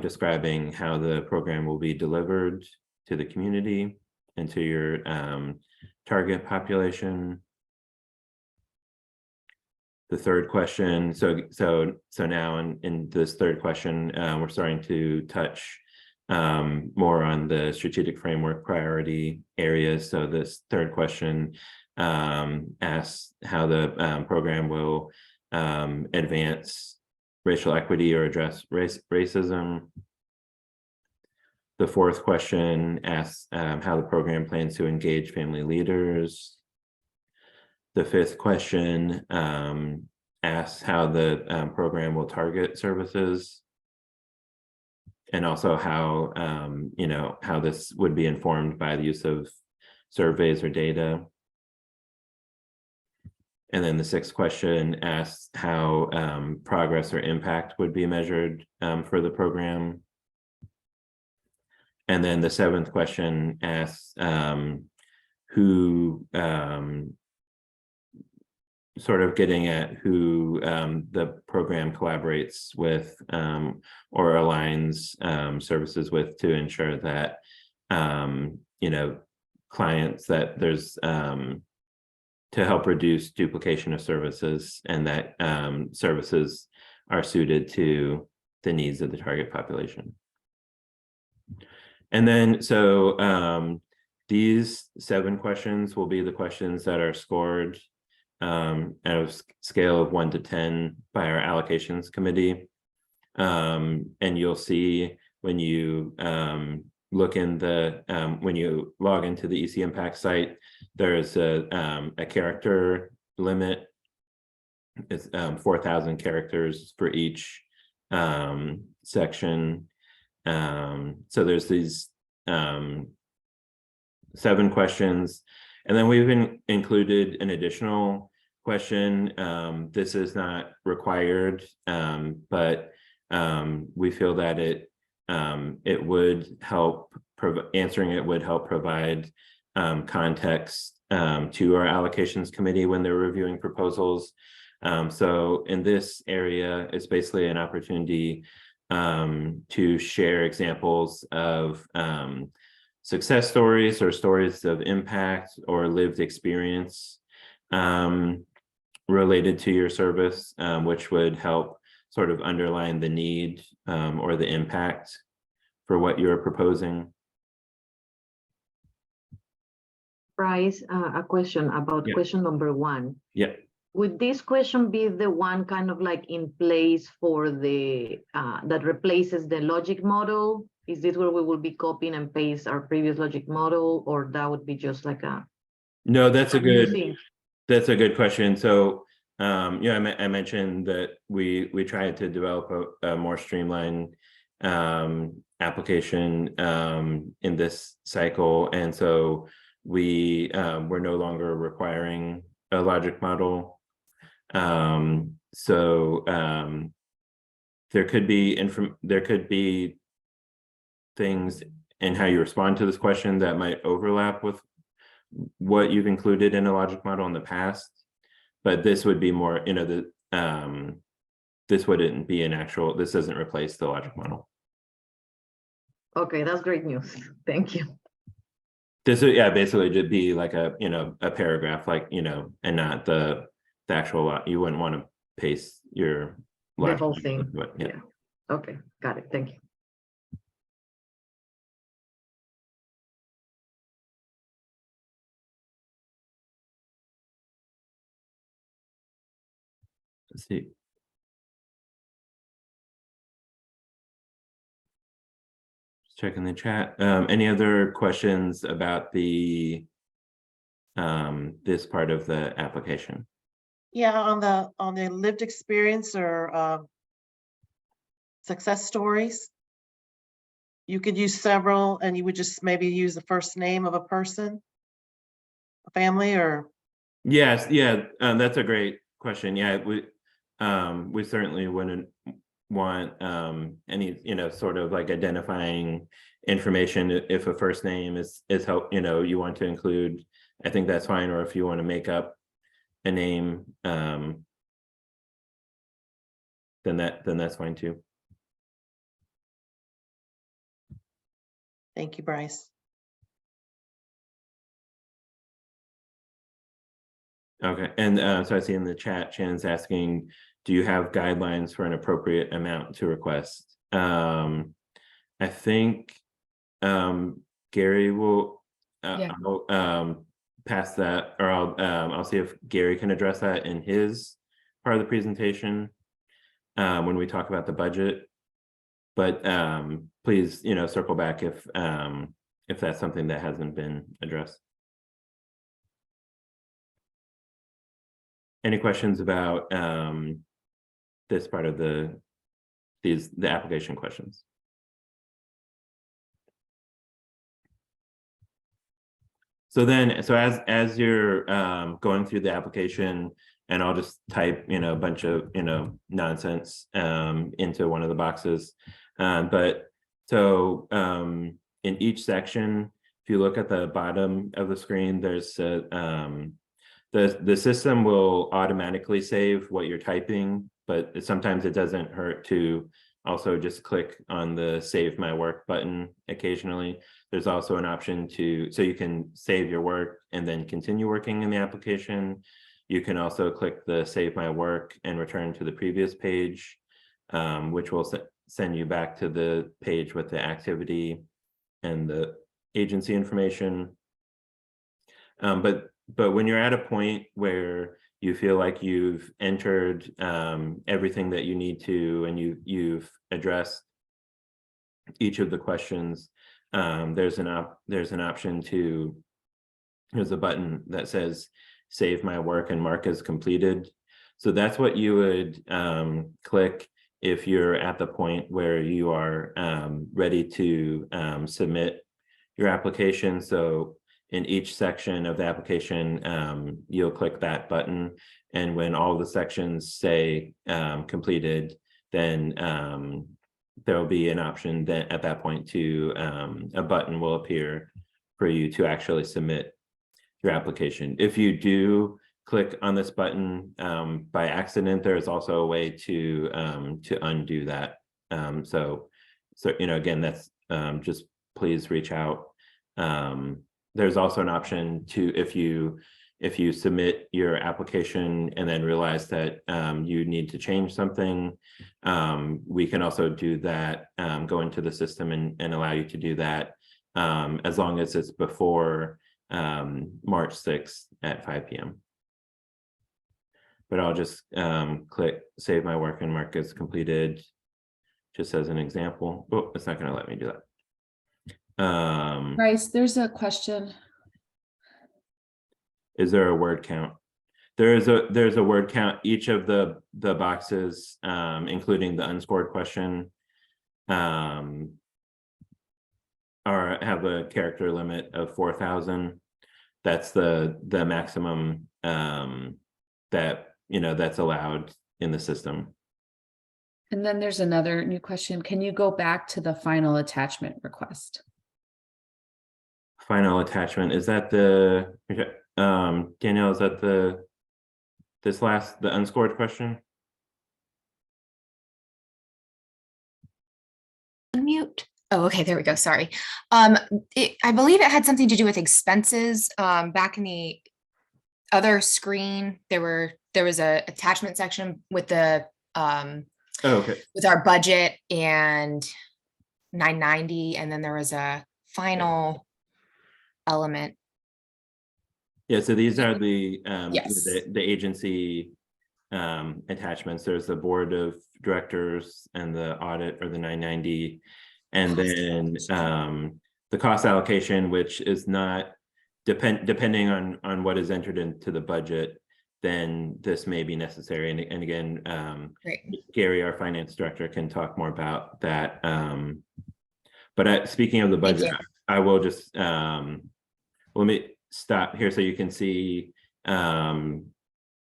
describing how the program will be delivered to the community and to your target population. The third question, so now in this third question, we're starting to touch more on the strategic framework priority areas. So this third question asks how the program will advance racial equity or address racism. The fourth question asks how the program plans to engage family leaders. The fifth question asks how the program will target services, and also how you know, how this would be informed by the use of surveys or data. And then the sixth question asks how progress or impact would be measured for the program. And then the seventh question asks who, sort of getting at who the program collaborates with or aligns services with to ensure that, you know, clients, that there's to help reduce duplication of services, and that services are suited to the needs of the target population. And then, so these 7 questions will be the questions that are scored at a scale of 1 to 10 by our allocations committee. And you'll see when you look in the, when you log into the EC Impact site, there's a character limit. It's 4,000 characters for each section. So there's these 7 questions, and then we've included an additional question. This is not required, but we feel that it would help, answering it would help provide context to our allocations committee when they're reviewing proposals. So in this area, it's basically an opportunity to share examples of success stories or stories of impact or lived experience related to your service, which would help sort of underline the need or the impact for what you're proposing. Bryce, a question about question number 1. Yeah. Would this question be the one kind of like in place for the that replaces the logic model? Is this where we will be copying and paste our previous logic model, or that would be just like a? No, that's a good question. So yeah, I mentioned that we tried to develop a more streamlined application in this cycle, and so we're no longer requiring a logic model. So there could be things in how you respond to this question that might overlap with what you've included in a logic model in the past, but this would be more, this wouldn't be this doesn't replace the logic model. Okay, that's great news. Thank you. This would, yeah, basically just be like a paragraph, like, and not the actual lot. You wouldn't want to paste your The whole thing. Yeah. Okay, got it. Thank you. Let's see. Just checking the chat. Any other questions about the this part of the application? Yeah, on the lived experience or success stories, you could use several, and you would just maybe use the first name of a person, a family, or? Yes, yeah, that's a great question. Yeah, we certainly wouldn't want any sort of like identifying information. If a first name is help, you want to include, I think that's fine. Or if you want to make up a name, then that's fine too. Thank you, Bryce. Okay, and so I see in the chat, Shannon's asking, do you have guidelines for an appropriate amount to request? I think Gary will I'll pass that, or I'll see if Gary can address that in his part of the presentation when we talk about the budget. But please, circle back if that's something that hasn't been addressed. Any questions about this part of the application questions? So as you're going through the application, and I'll just type a bunch of nonsense into one of the boxes, but so in each section, if you look at the bottom of the screen, there's the system will automatically save what you're typing, but sometimes it doesn't hurt to also just click on the Save My Work button occasionally. There's also an option so you can save your work and then continue working in the application. You can also click the Save My Work and return to the previous page, which will send you back to the page with the activity and the agency information. But when you're at a point where you feel like you've entered everything that you need to, and you've addressed each of the questions, there's an option to, there's a button that says save my work and mark as completed. So that's what you would click if you're at the point where you are ready to submit your application. So in each section of the application, you'll click that button. And when all the sections say completed, then there will be an option that at that point to a button will appear for you to actually submit your application. If you do click on this button by accident, there's also a way to undo that. So again, that's just please reach out. There's also an option to, if you submit your application and then realize that you need to change something, we can also do that, go into the system and allow you to do that as long as it's before March 6th at 5 p.m. But I'll just click save my work and mark as completed, just as an example. Oh, it's not going to let me do that. Bryce, there's a question. Is there a word count? There's a word count. Each of the boxes, including the unscored question, have a character limit of 4,000. That's the maximum that that's allowed in the system. And then there's another new question. Can you go back to the final attachment request? Final attachment, is that the Danielle, is that the unscored question? Unmute. Oh, okay, there we go. Sorry. I believe it had something to do with expenses. Back in the other screen, there was a attachment section with the Okay. with our budget and 990, and then there was a final element. Yeah, so these are the Yes. the agency attachments. There's the board of directors and the audit, or the 990, and then the cost allocation, which is not depending on what is entered into the budget, then this may be necessary. And again, Great. Gary, our finance director, can talk more about that. But speaking of the budget, I will just let me stop here so you can see when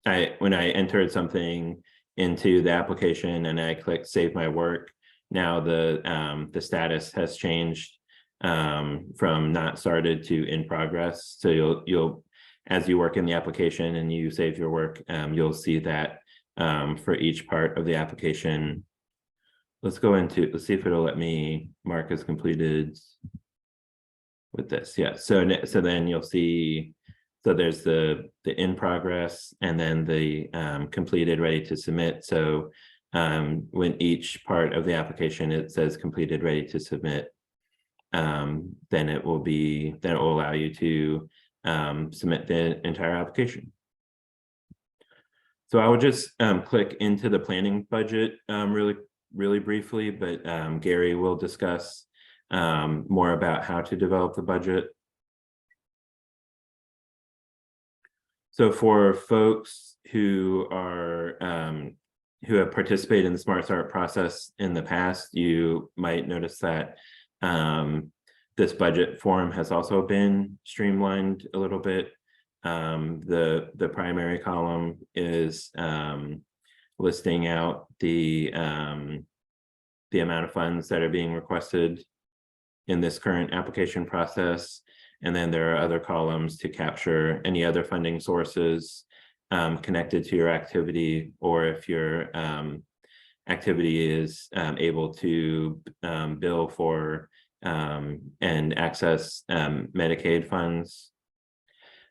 I entered something into the application and I click save my work, now the status has changed from not started to in progress. So you'll as you work in the application and you save your work, you'll see that for each part of the application. Let's see if it'll let me mark as completed with this. Yeah, so then you'll see, so there's the in progress and then the completed, ready to submit. So when each part of the application it says completed, ready to submit, then it will allow you to submit the entire application. So I will just click into the planning budget really briefly, but Gary will discuss more about how to develop the budget. So for folks who have participated in the Smart Start process in the past, you might notice that this budget form has also been streamlined a little bit. The primary column is listing out the amount of funds that are being requested in this current application process. And then there are other columns to capture any other funding sources connected to your activity, or if your activity is able to bill for and access Medicaid funds.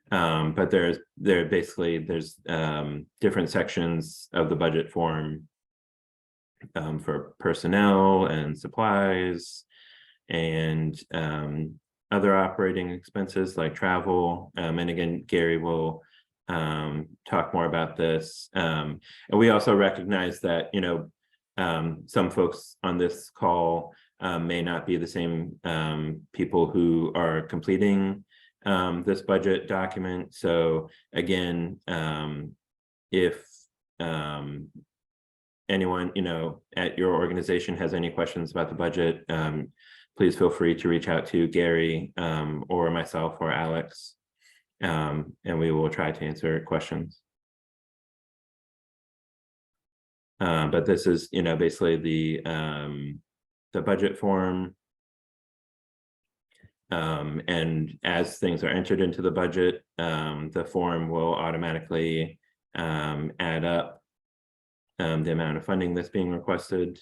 But there's different sections of the budget form for personnel and supplies and other operating expenses like travel. And again, Gary will talk more about this. And we also recognize that, some folks on this call may not be the same people who are completing this budget document. So again, if anyone, at your organization has any questions about the budget, please feel free to reach out to Gary or myself or Alex, and we will try to answer questions. But this is, basically the budget form. And as things are entered into the budget, the form will automatically add up the amount of funding that's being requested.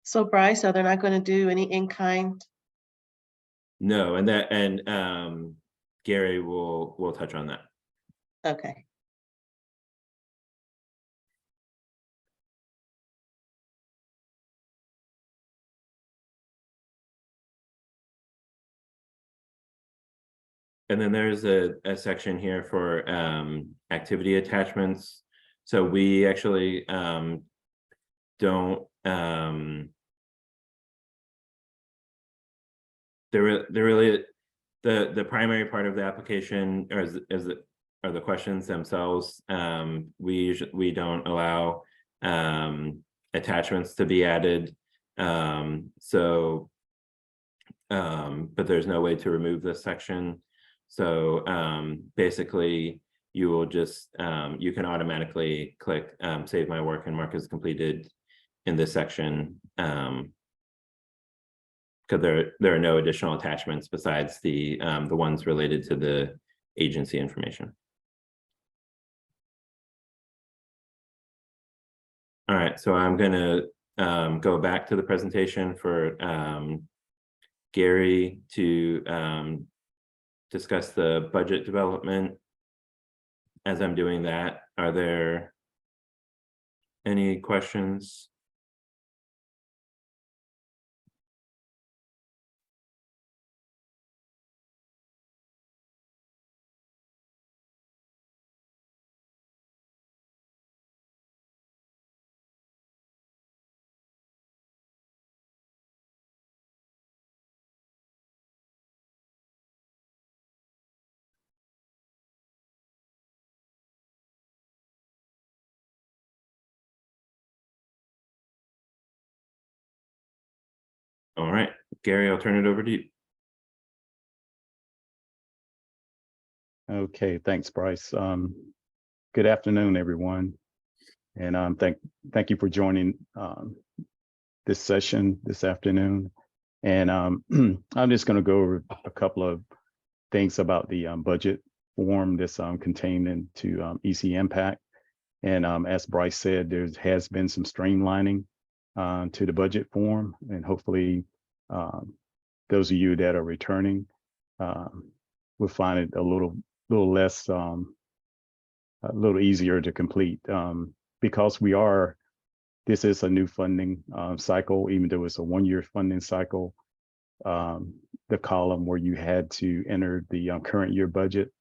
So Bryce, are they not going to do any in-kind? No, and Gary will touch on that. Okay. And then there's a section here for activity attachments. So we actually don't they're really the primary part of the application are the questions themselves. We don't allow attachments to be added. But there's no way to remove this section. So basically you will just you can automatically click save my work and mark as completed in this section, because there are no additional attachments besides the ones related to the agency information. All right, so I'm gonna go back to the presentation for Gary to discuss the budget development. As I'm doing that, are there any questions? All right, Gary, I'll turn it over to you. Okay, thanks, Bryce. Good afternoon, everyone. And thank you for joining this session this afternoon. And I'm just going to go over a couple of things about the budget form that's contained into EC Impact. And as Bryce said, there has been some streamlining to the budget form, and hopefully those of you that are returning will find it a little less, a little easier to complete, because this is a new funding cycle. Even though it's a one-year funding cycle, the column where you had to enter the current year budget,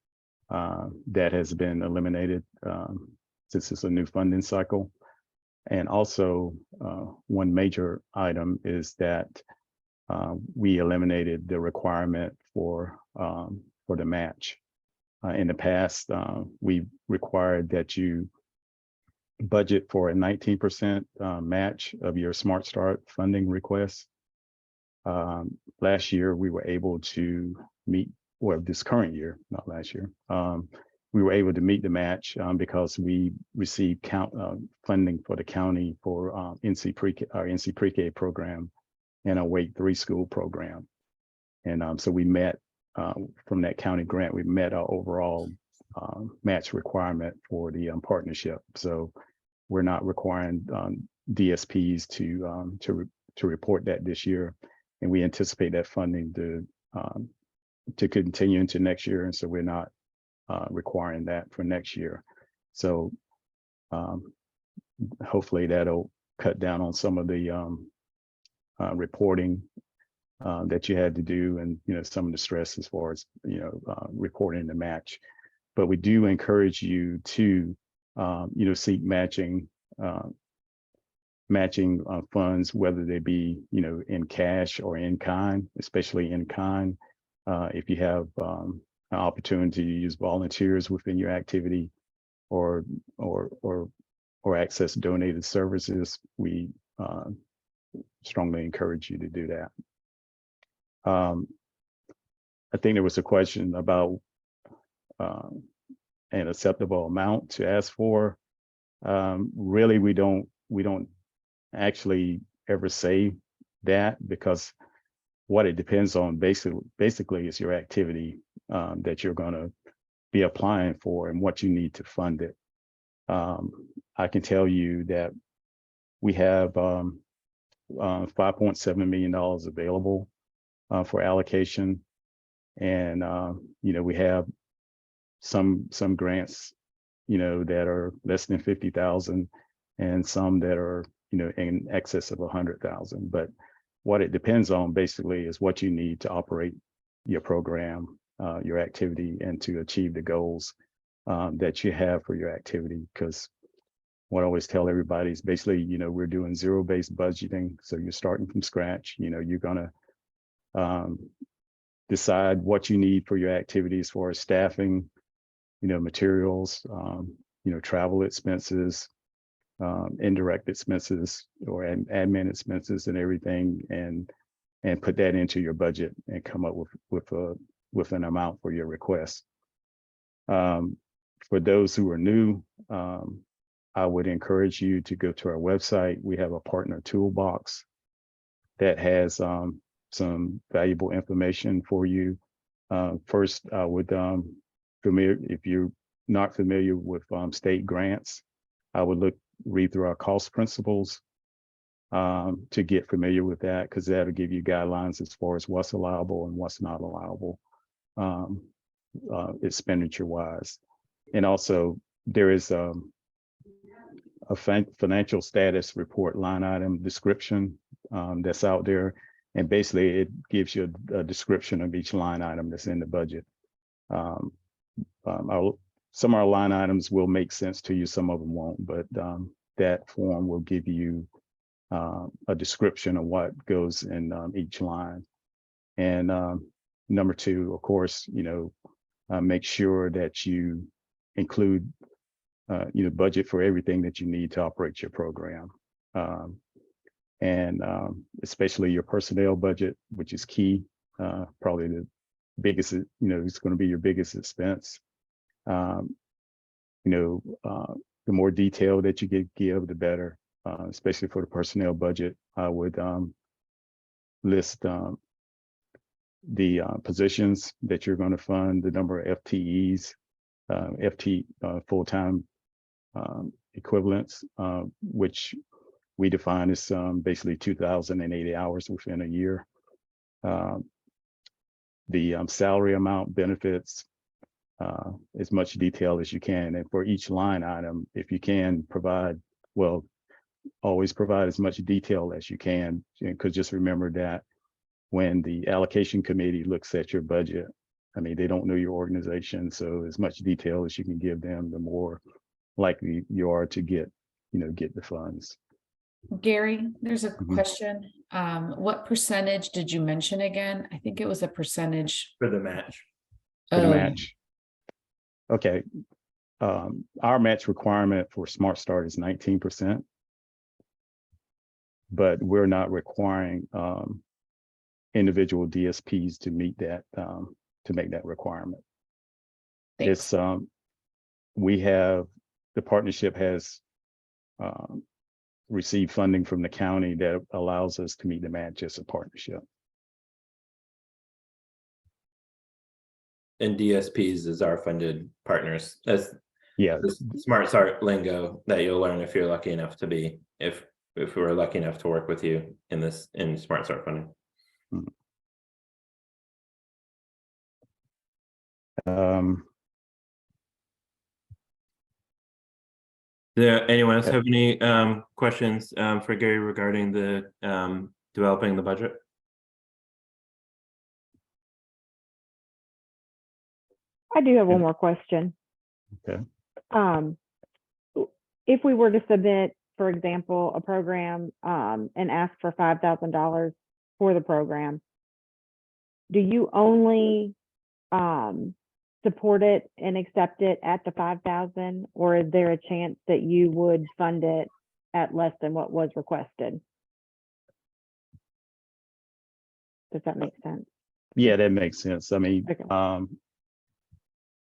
that has been eliminated since it's a new funding cycle. And also one major item is that we eliminated the requirement for the match. In the past, we required that you budget for a 19% match of your Smart Start funding request. Last year, we were able to meet, or this current year, not last year, we were able to meet the match because we received funding for the county for our NC Pre-K program and a Wake 3 school program. And so we met, from that county grant, we met our overall match requirement for the partnership. So we're not requiring DSPs to report that this year, and we anticipate that funding to continue into next year, and so we're not requiring that for next year. So hopefully that'll cut down on some of the reporting that you had to do, and some of the stress as far as reporting the match. But we do encourage you to seek matching matching funds, whether they be, in cash or in kind, especially in kind. If you have an opportunity to use volunteers within your activity or access donated services, we strongly encourage you to do that. I think there was a question about an acceptable amount to ask for. Really, we don't actually ever say that, because what it depends on basically is your activity that you're going to be applying for and what you need to fund it. I can tell you that we have $5.7 million available for allocation, and we have some grants that are less than 50,000 and some that are in excess of 100,000. But what it depends on basically is what you need to operate your program, your activity, and to achieve the goals that you have for your activity. Because what I always tell everybody is basically, we're doing zero-based budgeting. So you're starting from scratch. You're gonna decide what you need for your activity as far as staffing, materials, travel expenses, indirect expenses or admin expenses and everything, and put that into your budget and come up with an amount for your request. For those who are new, I would encourage you to go to our website. We have a partner toolbox that has some valuable information for you. First, I would if you're not familiar with state grants, I would read through our cost principles to get familiar with that, because that'll give you guidelines as far as what's allowable and what's not allowable expenditure wise. And also there is a financial status report line item description that's out there. And basically it gives you a description of each line item that's in the budget. Some of our line items will make sense to you, some of them won't, but that form will give you a description of what goes in each line. And number two, of course, make sure that you include budget for everything that you need to operate your program. And especially your personnel budget, which is key, probably the biggest, it's going to be your biggest expense. The more detail that you give, the better, especially for the personnel budget. I would list the positions that you're going to fund, the number of FTEs, full-time equivalents, which we define as basically 2,080 hours within a year. The salary amount, benefits, as much detail as you can. And for each line item, if you can provide, well, always provide as much detail as you can, because just remember that when the allocation committee looks at your budget, I mean, they don't know your organization. So as much detail as you can give them, the more likely you are to get the funds. Gary, there's a question. What percentage did you mention again? I think it was a percentage. For the match. For the match. Okay. Our match requirement for Smart Start is 19%, but we're not requiring individual DSPs to meet that, to make that requirement. Thanks. It's the partnership has received funding from the county that allows us to meet the match as a partnership. And DSPs is our funded partners. That's the Smart Start lingo that you'll learn if you're lucky enough to be, if we're lucky enough to work with you in Smart Start funding. Anyone else have any questions for Gary regarding the developing the budget? I do have one more question. Okay. If we were to submit for example, a program and ask for $5,000 for the program, do you only support it and accept it at the 5,000, or is there a chance that you would fund it at less than what was requested? Does that make sense? Yeah, that makes sense. I mean, Okay.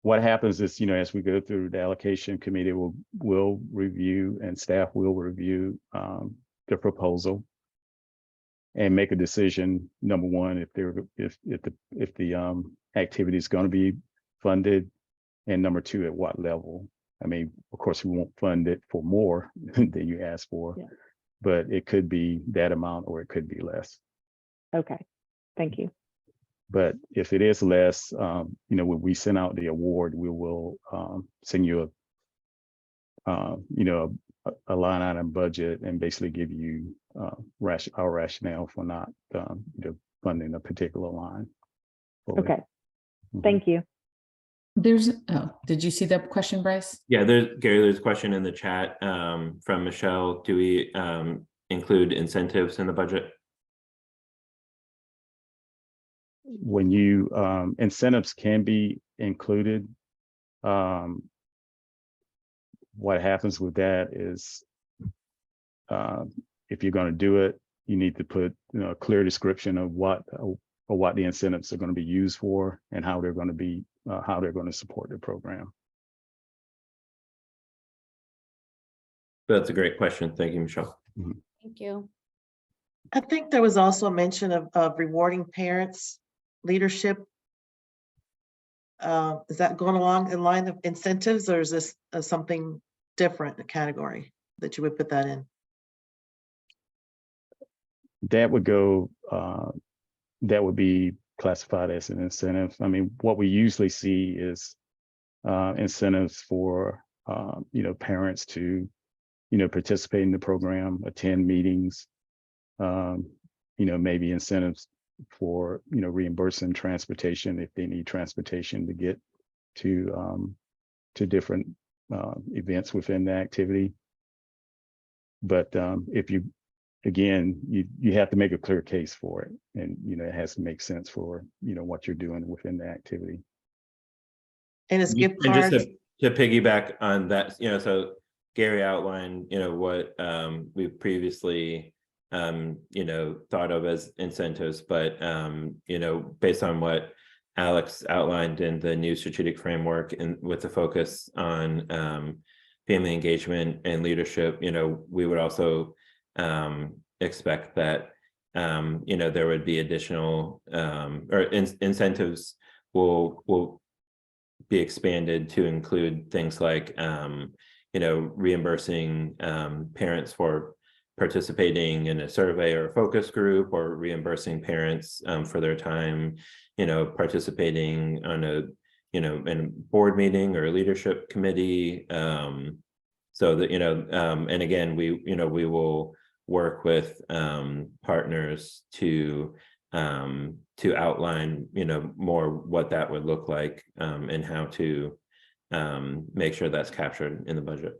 what happens is, as we go through the allocation committee, will review and staff will review the proposal and make a decision. Number one, if the activity is going to be funded, and number two, at what level. I mean, of course, we won't fund it for more than you asked for, Yeah. but it could be that amount or it could be less. Okay, thank you. But if it is less, when we send out the award, we will send you a line item budget and basically give you our rationale for not funding a particular line. Okay, Mhm. thank you. Did you see that question, Bryce? Yeah, there's a question in the chat from Michelle. Do we include incentives in the budget? When you incentives can be included, what happens with that is if you're going to do it, you need to put a clear description of what the incentives are going to be used for and how they're going to support the program. That's a great question. Thank you, Michelle. Thank you. I think there was also a mention of rewarding parents' leadership. Is that going along in line of incentives, or is this something different, a category that you would put that in? That would go, that would be classified as an incentive. I mean, what we usually see is incentives for, parents to, participate in the program, attend meetings, maybe incentives for, reimbursing transportation if they need transportation to get to different events within the activity. But if you, again, you have to make a clear case for it, and it has to make sense for what you're doing within the activity. And it's gift And just cards. to piggyback on that, so Gary outlined, what we previously thought of as incentives, but based on what Alex outlined in the new strategic framework and with the focus on family engagement and leadership, we would also expect that there would be additional or incentives will be expanded to include things like reimbursing parents for participating in a survey or a focus group, or reimbursing parents for their time participating on a in a board meeting or a leadership committee, so that and again, we will work with partners to outline more what that would look like, and how to make sure that's captured in the budget.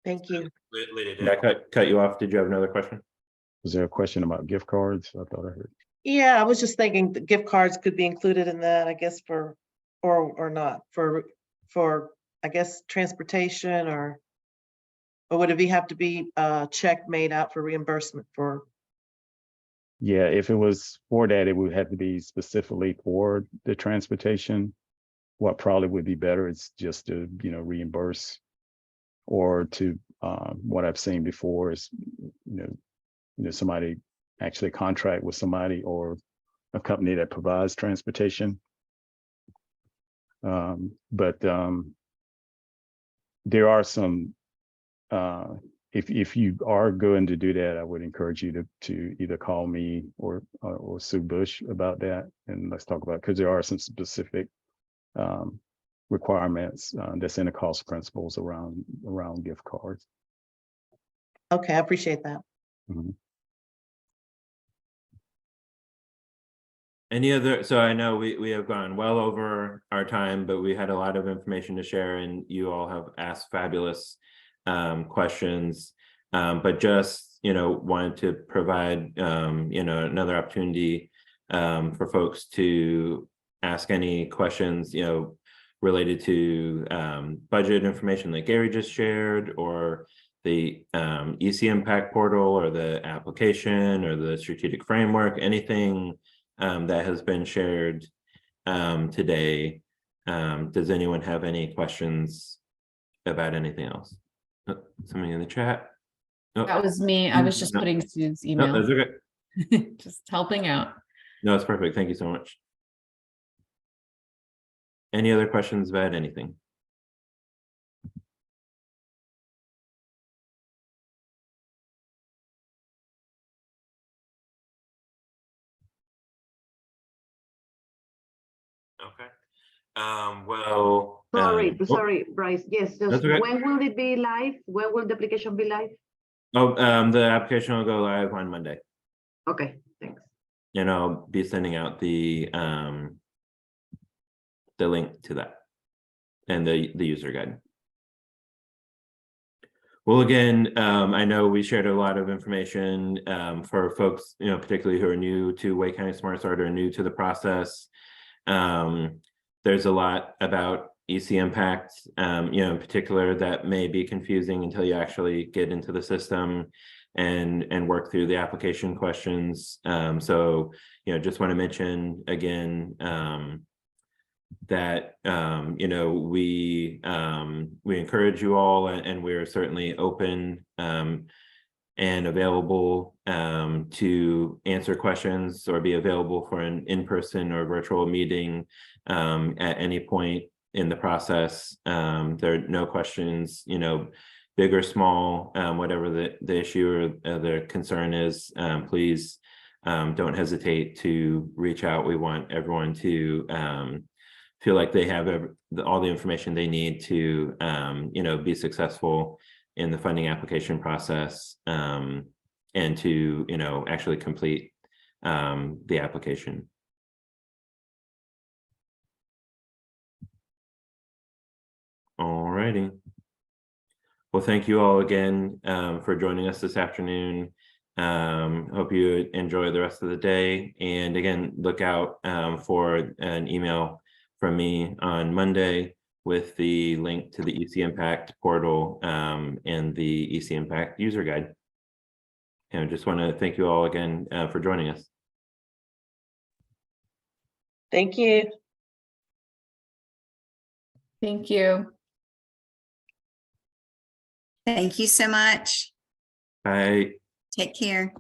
Thank you. Did I cut you off? Did you have another question? Was there a question about gift cards? I thought I heard. Yeah, I was just thinking the gift cards could be included in that, I guess, for, or not, for, I guess, transportation, or would it have to be a check made out for reimbursement for? Yeah, if it was for that, it would have to be specifically for the transportation. What probably would be better is just to, reimburse, or to what I've seen before is, somebody actually contract with somebody or a company that provides transportation. But there are some, if you are going to do that, I would encourage you to either call me or Sue Bush about that, and let's talk about it, because there are some specific requirements that's in the cost principles around gift cards. Okay, I appreciate that. Mhm. Any other, so I know we have gone well over our time, but we had a lot of information to share and you all have asked fabulous questions. But just, wanted to provide, another opportunity for folks to ask any questions, related to budget information that Gary just shared, or the EC Impact portal, or the application, or the strategic framework, anything that has been shared today. Does anyone have any questions about anything else? Oh, something in the chat? Oh, That was me. I was just no, putting Sue's no, email, that's okay. just helping out. No, it's perfect. Thank you so much. Any other questions about anything? Okay. Well. Sorry, Bryce. Yes, just That's okay. when will it be live? When will the application be live? The application will go live on Monday, Okay, thanks. and I'll be sending out the link to that and the user guide. Well, again, I know we shared a lot of information for folks, particularly who are new to Wake County Smart Start or new to the process. There's a lot about EC Impact, in particular, that may be confusing until you actually get into the system and work through the application questions. So, just want to mention again that we encourage you all, and we're certainly open and available to answer questions or be available for an in-person or virtual meeting at any point in the process. There are no questions, big or small, whatever the issue or the concern is, please don't hesitate to reach out. We want everyone to feel like they have all the information they need to be successful in the funding application process, and to actually complete the application. All righty. Well, thank you all again for joining us this afternoon. Hope you enjoy the rest of the day, and again, look out for an email from me on Monday with the link to the EC Impact portal and the EC Impact user guide. And I just want to thank you all again for joining us. Thank you. Thank you. Thank you so much. Bye. Take care.